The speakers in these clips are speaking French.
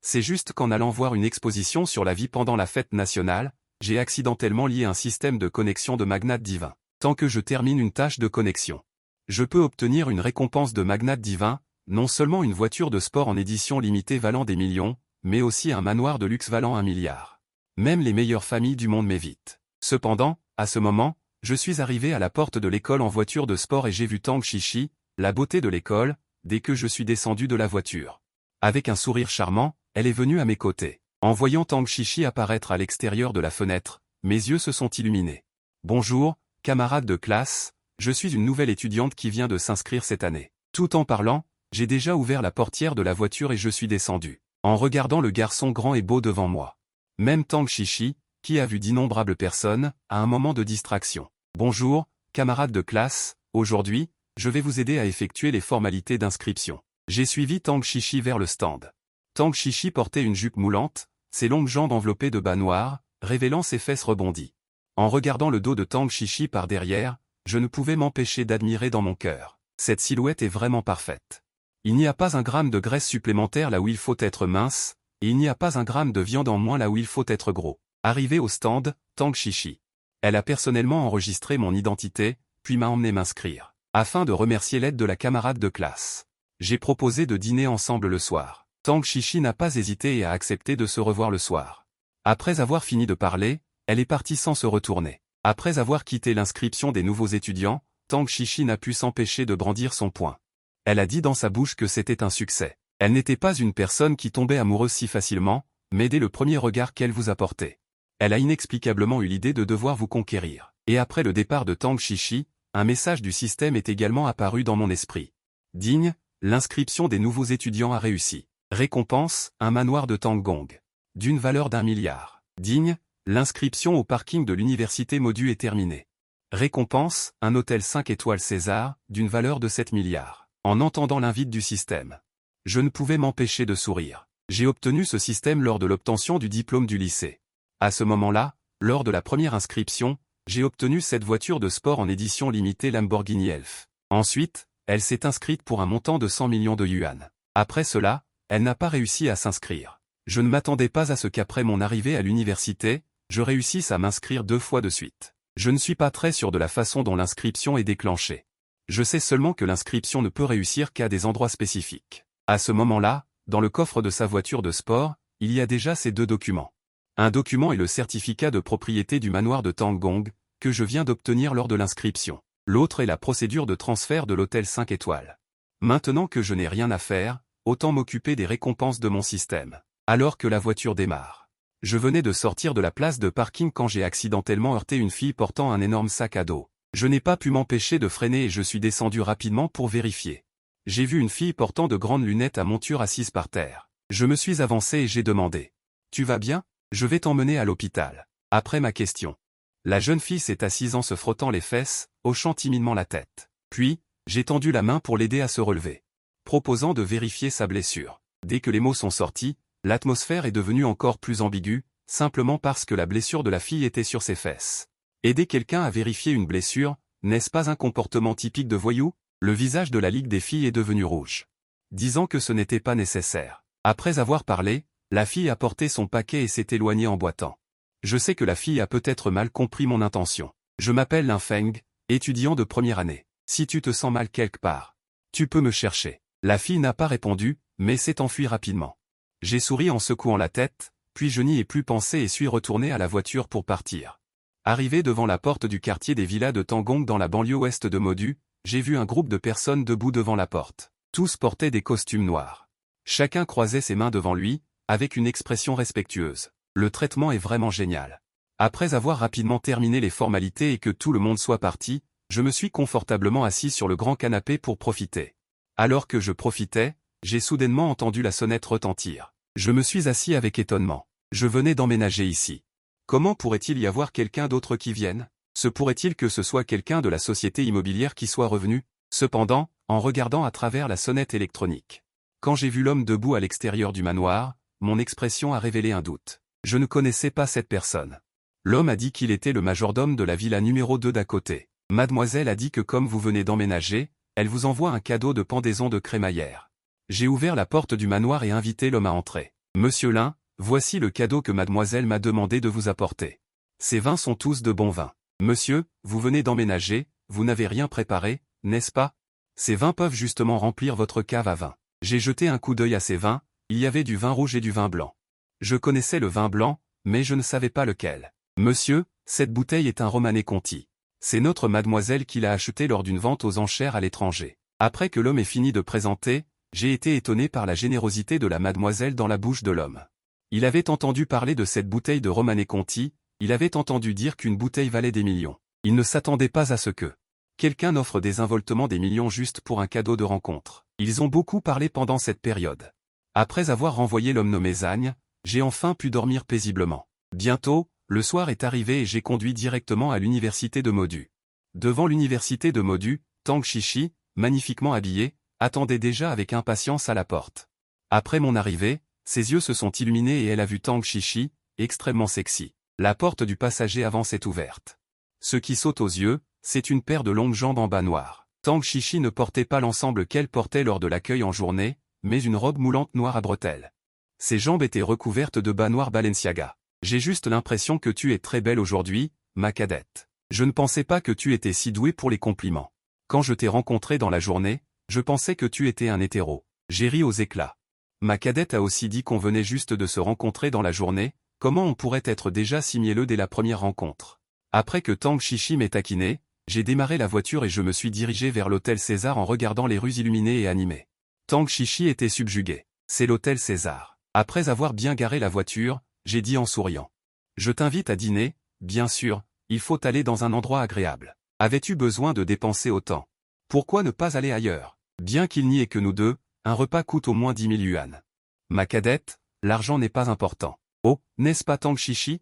C'est juste qu'en allant voir une exposition sur la vie pendant la fête nationale, j'ai accidentellement lié un système de connexion de magnat divin. Tant que je termine une tâche de connexion, je peux obtenir une récompense de magnat divin, non seulement une voiture de sport en édition limitée valant des millions, mais aussi un manoir de luxe valant 1 milliard. Même les meilleures familles du monde m'évitent. Cependant, à ce moment, je suis arrivé à la porte de l'école en voiture de sport et j'ai vu Tang Chichi, la beauté de l'école, dès que je suis descendu de la voiture. Avec un sourire charmant, elle est venue à mes côtés. En voyant Tang Chichi apparaître à l'extérieur de la fenêtre, mes yeux se sont illuminés. Bonjour, camarade de classe, je suis une nouvelle étudiante qui vient de s'inscrire cette année. Tout en parlant, j'ai déjà ouvert la portière de la voiture et je suis descendu, en regardant le garçon grand et beau devant moi. Même Tang Chichi, qui a vu d'innombrables personnes, a un moment de distraction. Bonjour, camarade de classe, aujourd'hui, je vais vous aider à effectuer les formalités d'inscription. J'ai suivi Tang Chichi vers le stand. Tang Chichi portait une jupe moulante, ses longues jambes enveloppées de bas noirs, révélant ses fesses rebondies. En regardant le dos de Tang Chichi par derrière, je ne pouvais m'empêcher d'admirer dans mon cœur. Cette silhouette est vraiment parfaite. Il n'y a pas un gramme de graisse supplémentaire là où il faut être mince, et il n'y a pas un gramme de viande en moins là où il faut être gros. Arrivé au stand, Tang Chichi. Elle a personnellement enregistré mon identité, puis m'a emmené m'inscrire, afin de remercier l'aide de la camarade de classe. J'ai proposé de dîner ensemble le soir. Tang Chichi n'a pas hésité et a accepté de se revoir le soir. Après avoir fini de parler, elle est partie sans se retourner. Après avoir quitté l'inscription des nouveaux étudiants, Tang Chichi n'a pu s'empêcher de brandir son poing. Elle a dit dans sa bouche que c'était un succès. Elle n'était pas une personne qui tombait amoureuse si facilement, mais dès le premier regard qu'elle vous apportait. Elle a inexplicablement eu l'idée de devoir vous conquérir. Et après le départ de Tang Chichi, un message du système est également apparu dans mon esprit. Digne, l'inscription des nouveaux étudiants a réussi. Récompense, un manoir de Tanggong. D'une valeur d'1 milliard. Digne, l'inscription au parking de l'université Modu est terminée. Récompense, un hôtel 5 étoiles César, d'une valeur de 7 milliards. En entendant l'invite du système, je ne pouvais m'empêcher de sourire. J'ai obtenu ce système lors de l'obtention du diplôme du lycée. À ce moment-là, lors de la première inscription, j'ai obtenu cette voiture de sport en édition limitée Lamborghini Elf. Ensuite, elle s'est inscrite pour un montant de 100 millions de yuan. Après cela, elle n'a pas réussi à s'inscrire. Je ne m'attendais pas à ce qu'après mon arrivée à l'université, je réussisse à m'inscrire 2 fois de suite. Je ne suis pas très sûr de la façon dont l'inscription est déclenchée. Je sais seulement que l'inscription ne peut réussir qu'à des endroits spécifiques. À ce moment-là, dans le coffre de sa voiture de sport, il y a déjà ces 2 documents. Un document est le certificat de propriété du manoir de Tanggong, que je viens d'obtenir lors de l'inscription. L'autre est la procédure de transfert de l'hôtel 5 étoiles. Maintenant que je n'ai rien à faire, autant m'occuper des récompenses de mon système. Alors que la voiture démarre. Je venais de sortir de la place de parking quand j'ai accidentellement heurté une fille portant un énorme sac à dos. Je n'ai pas pu m'empêcher de freiner et je suis descendu rapidement pour vérifier. J'ai vu une fille portant de grandes lunettes à monture assise par terre. Je me suis avancé et j'ai demandé. « Tu vas bien ? Je vais t'emmener à l'hôpital. » Après ma question. La jeune fille s'est assise en se frottant les fesses, hochant timidement la tête. Puis, j'ai tendu la main pour l'aider à se relever, proposant de vérifier sa blessure. Dès que les mots sont sortis, l'atmosphère est devenue encore plus ambiguë, simplement parce que la blessure de la fille était sur ses fesses. Aider quelqu'un à vérifier une blessure, n'est-ce pas un comportement typique de voyou? Le visage de la Ligue des filles est devenu rouge, disant que ce n'était pas nécessaire. Après avoir parlé, la fille a porté son paquet et s'est éloignée en boitant. Je sais que la fille a peut-être mal compris mon intention. Je m'appelle Lin Feng, étudiant de première année. Si tu te sens mal quelque part, tu peux me chercher. La fille n'a pas répondu, mais s'est enfuie rapidement. J'ai souri en secouant la tête, puis je n'y ai plus pensé et suis retourné à la voiture pour partir. Arrivé devant la porte du quartier des villas de Tanggong dans la banlieue ouest de Modu, j'ai vu un groupe de personnes debout devant la porte. Tous portaient des costumes noirs. Chacun croisait ses mains devant lui, avec une expression respectueuse. Le traitement est vraiment génial. Après avoir rapidement terminé les formalités et que tout le monde soit parti, je me suis confortablement assis sur le grand canapé pour profiter. Alors que je profitais, j'ai soudainement entendu la sonnette retentir. Je me suis assis avec étonnement. Je venais d'emménager ici. Comment pourrait-il y avoir quelqu'un d'autre qui vienne? Se pourrait-il que ce soit quelqu'un de la société immobilière qui soit revenu? Cependant, en regardant à travers la sonnette électronique. Quand j'ai vu l'homme debout à l'extérieur du manoir, mon expression a révélé un doute. Je ne connaissais pas cette personne. L'homme a dit qu'il était le majordome de la villa numéro 2 d'à côté. Mademoiselle a dit que comme vous venez d'emménager, elle vous envoie un cadeau de pendaison de crémaillère. J'ai ouvert la porte du manoir et invité l'homme à entrer. Monsieur Lin, voici le cadeau que mademoiselle m'a demandé de vous apporter. Ces vins sont tous de bons vins. Monsieur, vous venez d'emménager, vous n'avez rien préparé, n'est-ce pas? Ces vins peuvent justement remplir votre cave à vin. J'ai jeté un coup d'œil à ces vins, il y avait du vin rouge et du vin blanc. Je connaissais le vin blanc, mais je ne savais pas lequel. Monsieur, cette bouteille est un Romanée Conti. C'est notre mademoiselle qui l'a acheté lors d'une vente aux enchères à l'étranger. Après que l'homme ait fini de présenter, j'ai été étonné par la générosité de la mademoiselle dans la bouche de l'homme. Il avait entendu parler de cette bouteille de Romanée Conti, il avait entendu dire qu'une bouteille valait des millions. Il ne s'attendait pas à ce que quelqu'un offre désinvoltement des millions juste pour un cadeau de rencontre. Ils ont beaucoup parlé pendant cette période. Après avoir renvoyé l'homme nommé Zagne, j'ai enfin pu dormir paisiblement. Bientôt, le soir est arrivé et j'ai conduit directement à l'université de Modu. Devant l'université de Modu, Tang Chichi, magnifiquement habillé, attendait déjà avec impatience à la porte. Après mon arrivée, ses yeux se sont illuminés et elle a vu Tang Chichi, extrêmement sexy. La porte du passager avant s'est ouverte. Ce qui saute aux yeux, c'est une paire de longues jambes en bas noir. Tang Chichi ne portait pas l'ensemble qu'elle portait lors de l'accueil en journée, mais une robe moulante noire à bretelles. Ses jambes étaient recouvertes de bas noirs Balenciaga. J'ai juste l'impression que tu es très belle aujourd'hui, ma cadette. Je ne pensais pas que tu étais si douée pour les compliments. Quand je t'ai rencontré dans la journée, je pensais que tu étais un hétéro. J'ai ri aux éclats. Ma cadette a aussi dit qu'on venait juste de se rencontrer dans la journée, comment on pourrait être déjà si mielleux dès la première rencontre. Après que Tang Chichi m'ait taquiné, j'ai démarré la voiture et je me suis dirigé vers l'hôtel César en regardant les rues illuminées et animées. Tang Chichi était subjugué. C'est l'hôtel César. Après avoir bien garé la voiture, j'ai dit en souriant. Je t'invite à dîner, bien sûr, il faut aller dans un endroit agréable. Avais-tu besoin de dépenser autant? Pourquoi ne pas aller ailleurs? Bien qu'il n'y ait que nous deux, un repas coûte au moins 10 000 yuans. Ma cadette, l'argent n'est pas important. Oh, n'est-ce pas Tang Chichi?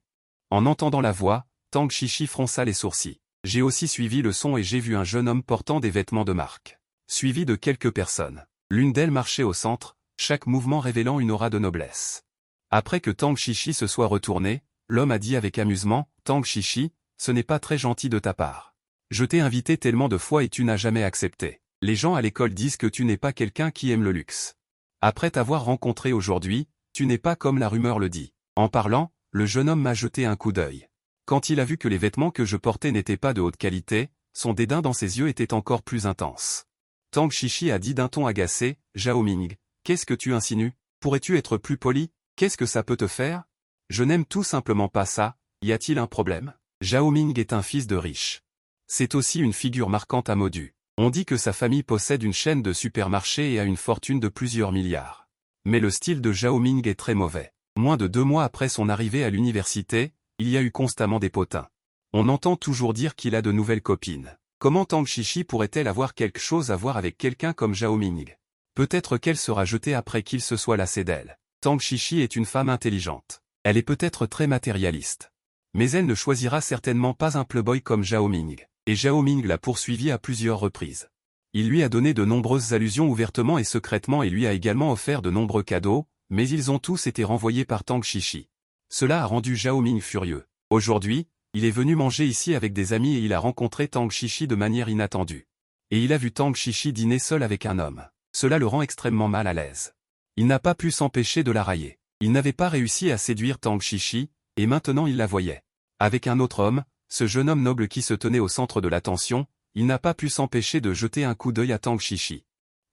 En entendant la voix, Tang Chichi fronça les sourcils. J'ai aussi suivi le son et j'ai vu un jeune homme portant des vêtements de marque. Suivi de quelques personnes. L'une d'elles marchait au centre, chaque mouvement révélant une aura de noblesse. Après que Tang Chichi se soit retourné, l'homme a dit avec amusement, « Tang Chichi, ce n'est pas très gentil de ta part. Je t'ai invité tellement de fois et tu n'as jamais accepté. Les gens à l'école disent que tu n'es pas quelqu'un qui aime le luxe. Après t'avoir rencontré aujourd'hui, tu n'es pas comme la rumeur le dit. » En parlant, le jeune homme m'a jeté un coup d'œil. Quand il a vu que les vêtements que je portais n'étaient pas de haute qualité, son dédain dans ses yeux était encore plus intense. Tang Chichi a dit d'un ton agacé, « Zhao Ming, qu'est-ce que tu insinues? Pourrais-tu être plus poli? Qu'est-ce que ça peut te faire? Je n'aime tout simplement pas ça, y a-t-il un problème? » Zhao Ming est un fils de riche. C'est aussi une figure marquante à Modu. On dit que sa famille possède une chaîne de supermarchés et a une fortune de plusieurs milliards. Mais le style de Zhao Ming est très mauvais. Moins de 2 mois après son arrivée à l'université, il y a eu constamment des potins. On entend toujours dire qu'il a de nouvelles copines. Comment Tang Chichi pourrait-elle avoir quelque chose à voir avec quelqu'un comme Zhao Ming? Peut-être qu'elle sera jetée après qu'il se soit lassé d'elle. Tang Chichi est une femme intelligente. Elle est peut-être très matérialiste. Mais elle ne choisira certainement pas un playboy comme Zhao Ming. Et Zhao Ming l'a poursuivi à plusieurs reprises. Il lui a donné de nombreuses allusions ouvertement et secrètement et lui a également offert de nombreux cadeaux, mais ils ont tous été renvoyés par Tang Chichi. Cela a rendu Zhao Ming furieux. Aujourd'hui, il est venu manger ici avec des amis et il a rencontré Tang Chichi de manière inattendue. Et il a vu Tang Chichi dîner seul avec un homme. Cela le rend extrêmement mal à l'aise. Il n'a pas pu s'empêcher de la railler. Il n'avait pas réussi à séduire Tang Chichi, et maintenant il la voyait. Avec un autre homme, ce jeune homme noble qui se tenait au centre de l'attention, il n'a pas pu s'empêcher de jeter un coup d'œil à Tang Chichi.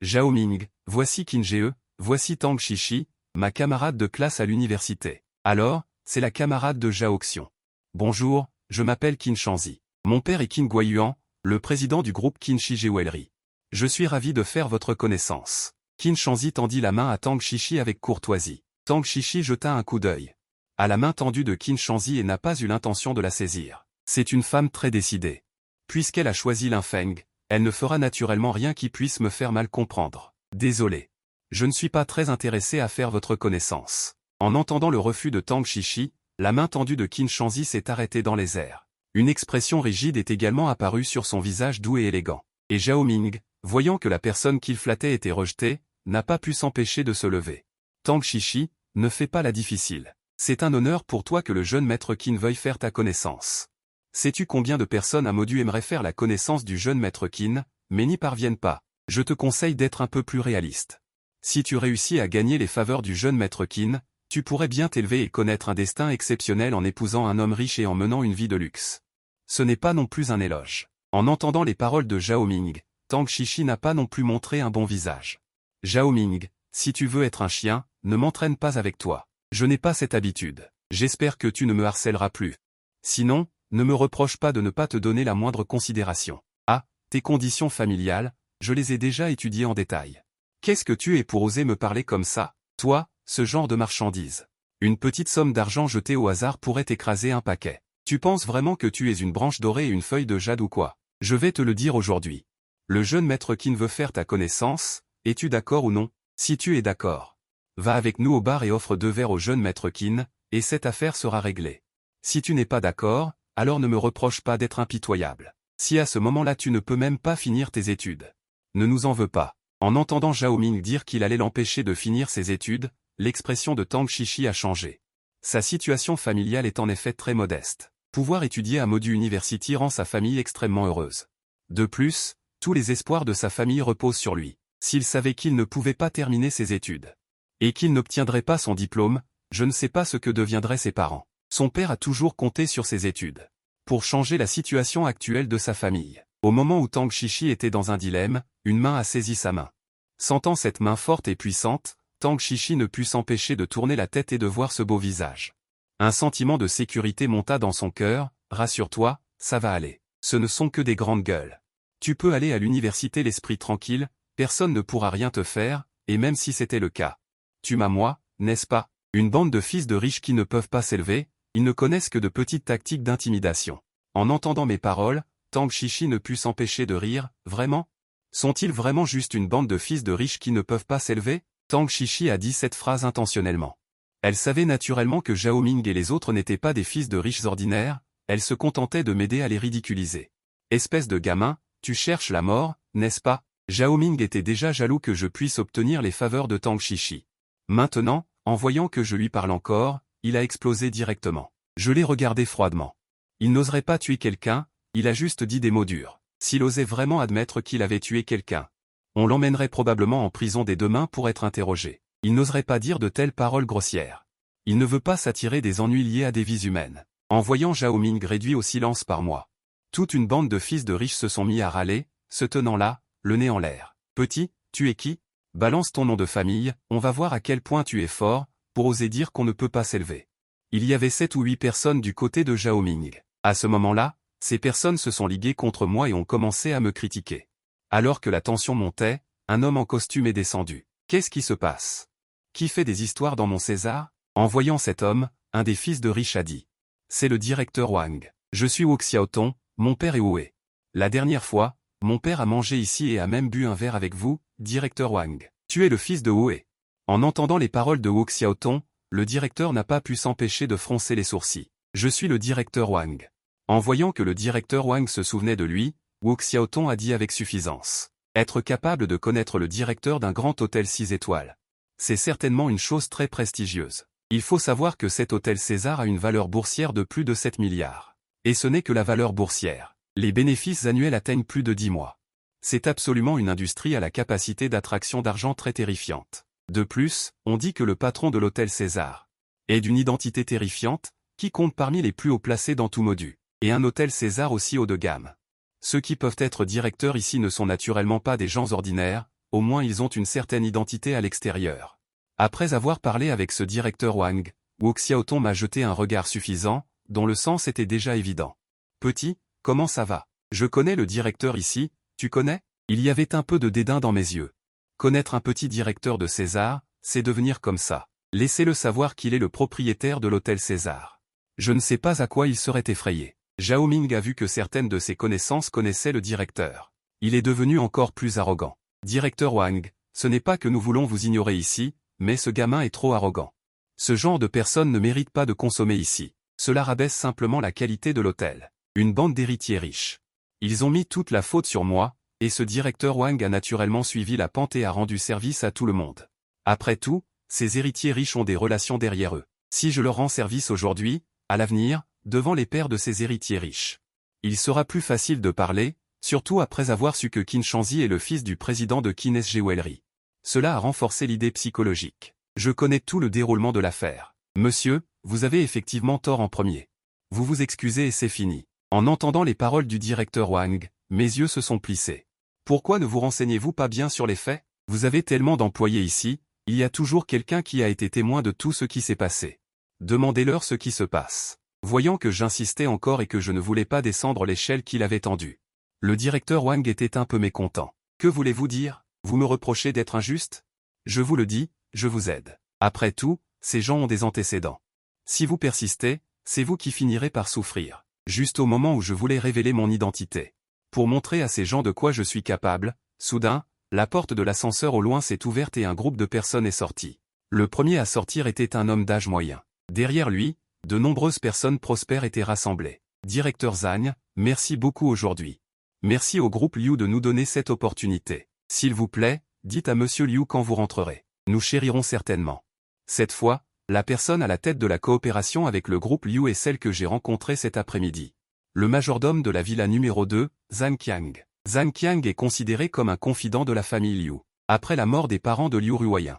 Zhao Ming, voici Qin Jie, voici Tang Chichi, ma camarade de classe à l'université. Alors, c'est la camarade de Zhao Xiong. Bonjour, je m'appelle Qin Shanzi. Mon père est Qin Guoyuan, le président du groupe Qinshi Jewelry. Je suis ravi de faire votre connaissance. Qin Shanzi tendit la main à Tang Chichi avec courtoisie. Tang Chichi jeta un coup d'œil à la main tendue de Qin Shanzi et n'a pas eu l'intention de la saisir. C'est une femme très décidée. Puisqu'elle a choisi l'Infeng, elle ne fera naturellement rien qui puisse me faire mal comprendre. Désolé. Je ne suis pas très intéressé à faire votre connaissance. En entendant le refus de Tang Chichi, la main tendue de Qin Shanzi s'est arrêtée dans les airs. Une expression rigide est également apparue sur son visage doux et élégant. Et Zhao Ming, voyant que la personne qu'il flattait était rejetée, n'a pas pu s'empêcher de se lever. Tang Chichi, ne fais pas la difficile. C'est un honneur pour toi que le jeune maître Qin veuille faire ta connaissance. Sais-tu combien de personnes à Modu aimeraient faire la connaissance du jeune maître Qin, mais n'y parviennent pas? Je te conseille d'être un peu plus réaliste. Si tu réussis à gagner les faveurs du jeune maître Qin, Tu pourrais bien t'élever et connaître un destin exceptionnel en épousant un homme riche et en menant une vie de luxe. Ce n'est pas non plus un éloge. En entendant les paroles de Zhao Ming, Tang Xishi n'a pas non plus montré un bon visage. Zhao Ming, si tu veux être un chien, ne m'entraîne pas avec toi. Je n'ai pas cette habitude. J'espère que tu ne me harcèleras plus. Sinon, ne me reproche pas de ne pas te donner la moindre considération. Ah, tes conditions familiales, je les ai déjà étudiées en détail. Qu'est-ce que tu es pour oser me parler comme ça, toi, ce genre de marchandise? Une petite somme d'argent jetée au hasard pourrait écraser un paquet. Tu penses vraiment que tu es une branche dorée et une feuille de jade ou quoi? Je vais te le dire aujourd'hui. Le jeune maître Qin veut faire ta connaissance, es-tu d'accord ou non? Si tu es d'accord, va avec nous au bar et offre 2 verres au jeune maître Qin, et cette affaire sera réglée. Si tu n'es pas d'accord, alors ne me reproche pas d'être impitoyable. Si à ce moment-là tu ne peux même pas finir tes études, ne nous en veux pas. En entendant Zhao Ming dire qu'il allait l'empêcher de finir ses études, l'expression de Tang Xishi a changé. Sa situation familiale est en effet très modeste. Pouvoir étudier à Modu University rend sa famille extrêmement heureuse. De plus, tous les espoirs de sa famille reposent sur lui. S'il savait qu'il ne pouvait pas terminer ses études, et qu'il n'obtiendrait pas son diplôme, je ne sais pas ce que deviendraient ses parents. Son père a toujours compté sur ses études pour changer la situation actuelle de sa famille. Au moment où Tang Xishi était dans un dilemme, une main a saisi sa main. Sentant cette main forte et puissante, Tang Xishi ne put s'empêcher de tourner la tête et de voir ce beau visage. Un sentiment de sécurité monta dans son cœur. Rassure-toi, ça va aller. Ce ne sont que des grandes gueules. Tu peux aller à l'université l'esprit tranquille, personne ne pourra rien te faire, et même si c'était le cas. Tu m'as moi, n'est-ce pas? Une bande de fils de riches qui ne peuvent pas s'élever, ils ne connaissent que de petites tactiques d'intimidation. En entendant mes paroles, Tang Xishi ne put s'empêcher de rire. Vraiment? Sont-ils vraiment juste une bande de fils de riches qui ne peuvent pas s'élever? Tang Xishi a dit cette phrase intentionnellement. Elle savait naturellement que Zhao Ming et les autres n'étaient pas des fils de riches ordinaires, elle se contentait de m'aider à les ridiculiser. Espèce de gamin, tu cherches la mort, n'est-ce pas? Zhao Ming était déjà jaloux que je puisse obtenir les faveurs de Tang Xishi. Maintenant, en voyant que je lui parle encore, il a explosé directement. Je l'ai regardé froidement. Il n'oserait pas tuer quelqu'un, il a juste dit des mots durs. S'il osait vraiment admettre qu'il avait tué quelqu'un, on l'emmènerait probablement en prison des 2 mains pour être interrogé. Il n'oserait pas dire de telles paroles grossières. Il ne veut pas s'attirer des ennuis liés à des vies humaines. En voyant Zhao Ming réduit au silence par moi, toute une bande de fils de riches se sont mis à râler, se tenant là, le nez en l'air. Petit, tu es qui? Balance ton nom de famille, on va voir à quel point tu es fort, pour oser dire qu'on ne peut pas s'élever. Il y avait 7 ou 8 personnes du côté de Zhao Ming. À ce moment-là, ces personnes se sont liguées contre moi et ont commencé à me critiquer. Alors que la tension montait, un homme en costume est descendu. Qu'est-ce qui se passe? Qui fait des histoires dans mon César? En voyant cet homme, un des fils de riche a dit. C'est le directeur Wang. Je suis Wu Xiaotong, mon père est Wei. La dernière fois, mon père a mangé ici et a même bu un verre avec vous, directeur Wang. Tu es le fils de Wei. En entendant les paroles de Wu Xiaotong, le directeur n'a pas pu s'empêcher de froncer les sourcils. Je suis le directeur Wang. En voyant que le directeur Wang se souvenait de lui, Wu Xiaotong a dit avec suffisance. Être capable de connaître le directeur d'un grand hôtel 6 étoiles. C'est certainement une chose très prestigieuse. Il faut savoir que cet hôtel César a une valeur boursière de plus de 7 milliards. Et ce n'est que la valeur boursière. Les bénéfices annuels atteignent plus de 10 mois. C'est absolument une industrie à la capacité d'attraction d'argent très terrifiante. De plus, on dit que le patron de l'hôtel César est d'une identité terrifiante, qui compte parmi les plus hauts placés dans tout Modu. Et un hôtel César aussi haut de gamme. Ceux qui peuvent être directeurs ici ne sont naturellement pas des gens ordinaires, au moins ils ont une certaine identité à l'extérieur. Après avoir parlé avec ce directeur Wang, Wu Xiaotong m'a jeté un regard suffisant, dont le sens était déjà évident. Petit, comment ça va? Je connais le directeur ici, tu connais? Il y avait un peu de dédain dans mes yeux. Connaître un petit directeur de César, c'est devenir comme ça. Laissez-le savoir qu'il est le propriétaire de l'hôtel César. Je ne sais pas à quoi il serait effrayé. Zhao Ming a vu que certaines de ses connaissances connaissaient le directeur. Il est devenu encore plus arrogant. Directeur Wang, ce n'est pas que nous voulons vous ignorer ici, mais ce gamin est trop arrogant. Ce genre de personne ne mérite pas de consommer ici. Cela rabaisse simplement la qualité de l'hôtel. Une bande d'héritiers riches. Ils ont mis toute la faute sur moi, et ce directeur Wang a naturellement suivi la pente et a rendu service à tout le monde. Après tout, ces héritiers riches ont des relations derrière eux. Si je leur rends service aujourd'hui, à l'avenir, devant les pères de ces héritiers riches, il sera plus facile de parler, surtout après avoir su que Qin Shanzi est le fils du président de Qin Jewelry. Cela a renforcé l'idée psychologique. Je connais tout le déroulement de l'affaire. Monsieur, vous avez effectivement tort en premier. Vous vous excusez et c'est fini. En entendant les paroles du directeur Wang, mes yeux se sont plissés. Pourquoi ne vous renseignez-vous pas bien sur les faits? Vous avez tellement d'employés ici, il y a toujours quelqu'un qui a été témoin de tout ce qui s'est passé. Demandez-leur ce qui se passe. Voyant que j'insistais encore et que je ne voulais pas descendre l'échelle qu'il avait tendue. Le directeur Wang était un peu mécontent. Que voulez-vous dire? Vous me reprochez d'être injuste? Je vous le dis, je vous aide. Après tout, ces gens ont des antécédents. Si vous persistez, c'est vous qui finirez par souffrir. Juste au moment où je voulais révéler mon identité. Pour montrer à ces gens de quoi je suis capable, soudain, la porte de l'ascenseur au loin s'est ouverte et un groupe de personnes est sorti. Le premier à sortir était un homme d'âge moyen. Derrière lui, de nombreuses personnes prospères étaient rassemblées. Directeur Zhang, merci beaucoup aujourd'hui. Merci au groupe Liu de nous donner cette opportunité. S'il vous plaît, dites à Monsieur Liu quand vous rentrerez. Nous chérirons certainement. Cette fois, la personne à la tête de la coopération avec le groupe Liu est celle que j'ai rencontrée cet après-midi. Le majordome de la villa numéro 2, Zhang Qiang. Zhang Qiang est considéré comme un confident de la famille Liu, après la mort des parents de Liu Ruoyan.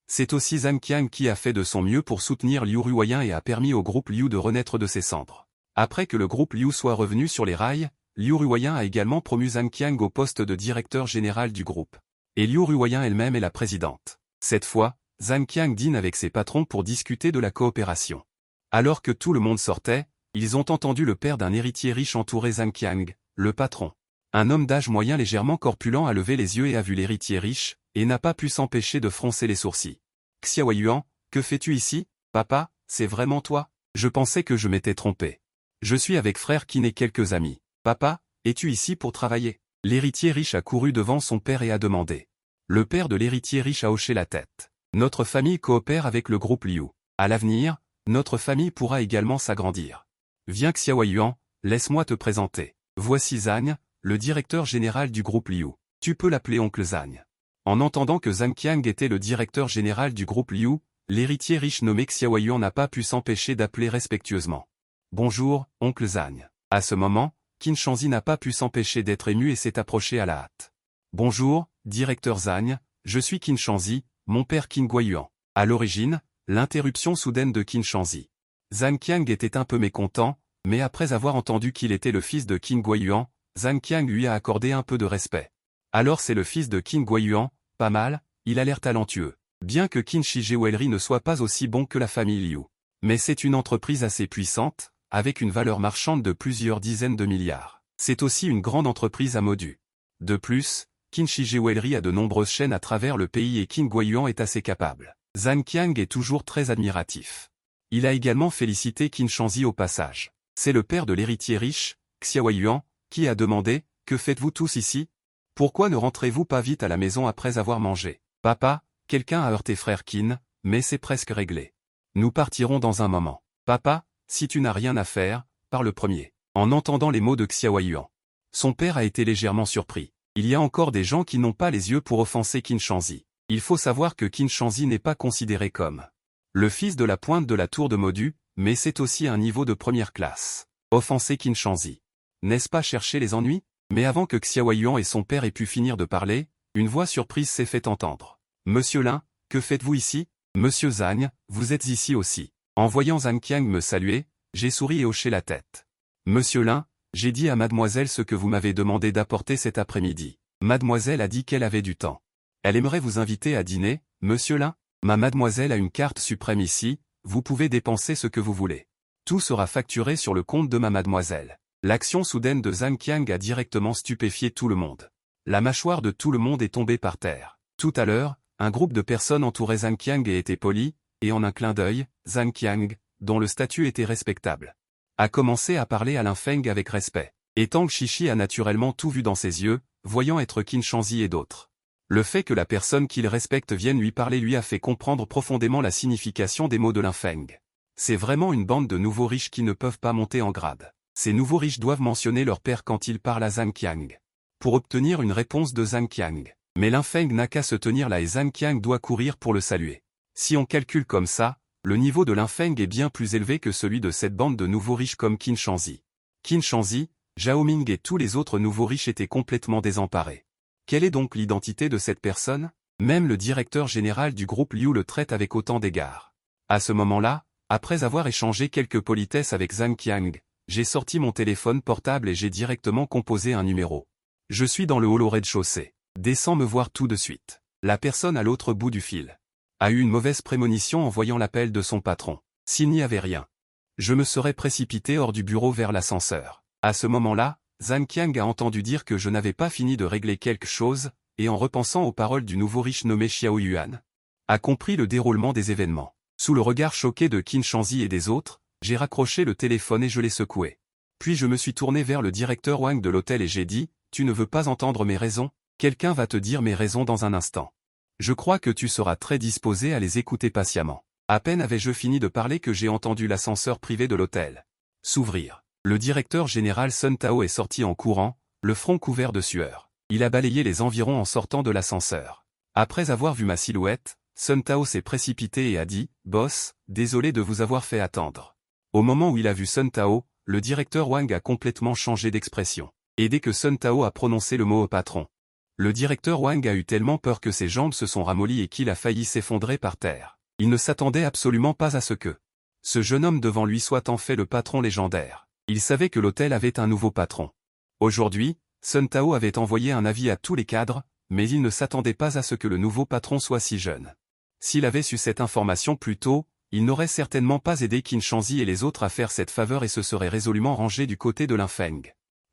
C'est aussi Zhang Qiang qui a fait de son mieux pour soutenir Liu Ruoyan et a permis au groupe Liu de renaître de ses cendres. Après que le groupe Liu soit revenu sur les rails, Liu Ruoyan a également promu Zhang Qiang au poste de directeur général du groupe. Et Liu Ruoyan elle-même est la présidente. Cette fois, Zhang Qiang dîne avec ses patrons pour discuter de la coopération. Alors que tout le monde sortait, ils ont entendu le père d'un héritier riche entourer Zhang Qiang, le patron. Un homme d'âge moyen légèrement corpulent a levé les yeux et a vu l'héritier riche, et n'a pas pu s'empêcher de froncer les sourcils. Xiaoyuan, que fais-tu ici, papa, c'est vraiment toi? Je pensais que je m'étais trompé. Je suis avec frère Qin et quelques amis. Papa, es-tu ici pour travailler? L'héritier riche a couru devant son père et a demandé. Le père de l'héritier riche a hoché la tête. Notre famille coopère avec le groupe Liu. À l'avenir, notre famille pourra également s'agrandir. Viens Xiaoyuan, laisse-moi te présenter. Voici Zhang, le directeur général du groupe Liu. Tu peux l'appeler oncle Zhang. En entendant que Zhang Qiang était le directeur général du groupe Liu, l'héritier riche nommé Xiaoyuan n'a pas pu s'empêcher d'appeler respectueusement. Bonjour, oncle Zhang. À ce moment, Qin Shanzi n'a pas pu s'empêcher d'être ému et s'est approché à la hâte. Bonjour, directeur Zhang, je suis Qin Shanzi, mon père Qin Guoyuan. À l'origine, l'interruption soudaine de Qin Shanzi. Zhang Qiang était un peu mécontent, mais après avoir entendu qu'il était le fils de Qin Guoyuan, Zhang Qiang lui a accordé un peu de respect. Alors c'est le fils de Qin Guoyuan, pas mal, il a l'air talentueux. Bien que Qin Shi Jewelry ne soit pas aussi bon que la famille Liu. Mais c'est une entreprise assez puissante, avec une valeur marchande de plusieurs dizaines de milliards. C'est aussi une grande entreprise à modu. De plus, Qin Shi Jewelry a de nombreuses chaînes à travers le pays et Qin Guoyuan est assez capable. Zhang Qiang est toujours très admiratif. Il a également félicité Qin Shanzi au passage. C'est le père de l'héritier riche, Xiaoyuan, qui a demandé « Que faites-vous tous ici? Pourquoi ne rentrez-vous pas vite à la maison après avoir mangé? Papa, quelqu'un a heurté frère Qin, mais c'est presque réglé. Nous partirons dans un moment. Papa, si tu n'as rien à faire, parle premier. » En entendant les mots de Xiaoyuan, son père a été légèrement surpris. Il y a encore des gens qui n'ont pas les yeux pour offenser Qin Shanzi. Il faut savoir que Qin Shanzi n'est pas considéré comme le fils de la pointe de la tour de Modu, mais c'est aussi un niveau de première classe. Offenser Qin Shanzi. N'est-ce pas chercher les ennuis? Mais avant que Xiaoyuan et son père aient pu finir de parler, une voix surprise s'est fait entendre. Monsieur Lin, que faites-vous ici? Monsieur Zhang, vous êtes ici aussi. En voyant Zhang Qiang me saluer, j'ai souri et hoché la tête. Monsieur Lin, j'ai dit à mademoiselle ce que vous m'avez demandé d'apporter cet après-midi. Mademoiselle a dit qu'elle avait du temps. Elle aimerait vous inviter à dîner, monsieur Lin? Ma mademoiselle a une carte suprême ici, vous pouvez dépenser ce que vous voulez. Tout sera facturé sur le compte de ma mademoiselle. L'action soudaine de Zhang Qiang a directement stupéfié tout le monde. La mâchoire de tout le monde est tombée par terre. Tout à l'heure, un groupe de personnes entourait Zhang Qiang et était poli, et en un clin d'œil, Zhang Qiang, dont le statut était respectable, a commencé à parler à Lin Feng avec respect. Et Tang Shishi a naturellement tout vu dans ses yeux, voyant être Qin Shanzi et d'autres. Le fait que la personne qu'il respecte vienne lui parler lui a fait comprendre profondément la signification des mots de Lin Feng. C'est vraiment une bande de nouveaux riches qui ne peuvent pas monter en grade. Ces nouveaux riches doivent mentionner leur père quand ils parlent à Zhang Qiang. Pour obtenir une réponse de Zhang Qiang. Mais Lin Feng n'a qu'à se tenir là et Zhang Qiang doit courir pour le saluer. Si on calcule comme ça, le niveau de Lin Feng est bien plus élevé que celui de cette bande de nouveaux riches comme Qin Shanzi. Qin Shanzi, Zhao Ming et tous les autres nouveaux riches étaient complètement désemparés. Quelle est donc l'identité de cette personne? Même le directeur général du groupe Liu le traite avec autant d'égards. À ce moment-là, après avoir échangé quelques politesses avec Zhang Qiang, j'ai sorti mon téléphone portable et j'ai directement composé un numéro. Je suis dans le hall au rez-de-chaussée. Descends me voir tout de suite. La personne à l'autre bout du fil a eu une mauvaise prémonition en voyant l'appel de son patron. S'il n'y avait rien, je me serais précipité hors du bureau vers l'ascenseur. À ce moment-là, Zhang Qiang a entendu dire que je n'avais pas fini de régler quelque chose, et en repensant aux paroles du nouveau riche nommé Xiao Yuan, a compris le déroulement des événements. Sous le regard choqué de Qin Shanzi et des autres, j'ai raccroché le téléphone et je l'ai secoué. Puis je me suis tourné vers le directeur Wang de l'hôtel et j'ai dit, « Tu ne veux pas entendre mes raisons? Quelqu'un va te dire mes raisons dans un instant. Je crois que tu seras très disposé à les écouter patiemment. » À peine avais-je fini de parler que j'ai entendu l'ascenseur privé de l'hôtel s'ouvrir. Le directeur général Sun Tao est sorti en courant, le front couvert de sueur. Il a balayé les environs en sortant de l'ascenseur. Après avoir vu ma silhouette, Sun Tao s'est précipité et a dit, « Boss, désolé de vous avoir fait attendre. » Au moment où il a vu Sun Tao, le directeur Wang a complètement changé d'expression. Et dès que Sun Tao a prononcé le mot au patron, le directeur Wang a eu tellement peur que ses jambes se sont ramollies et qu'il a failli s'effondrer par terre. Il ne s'attendait absolument pas à ce que ce jeune homme devant lui soit en fait le patron légendaire. Il savait que l'hôtel avait un nouveau patron. Aujourd'hui, Sun Tao avait envoyé un avis à tous les cadres, mais il ne s'attendait pas à ce que le nouveau patron soit si jeune. S'il avait su cette information plus tôt, il n'aurait certainement pas aidé Qin Shanzi et les autres à faire cette faveur et se serait résolument rangé du côté de l'Infeng.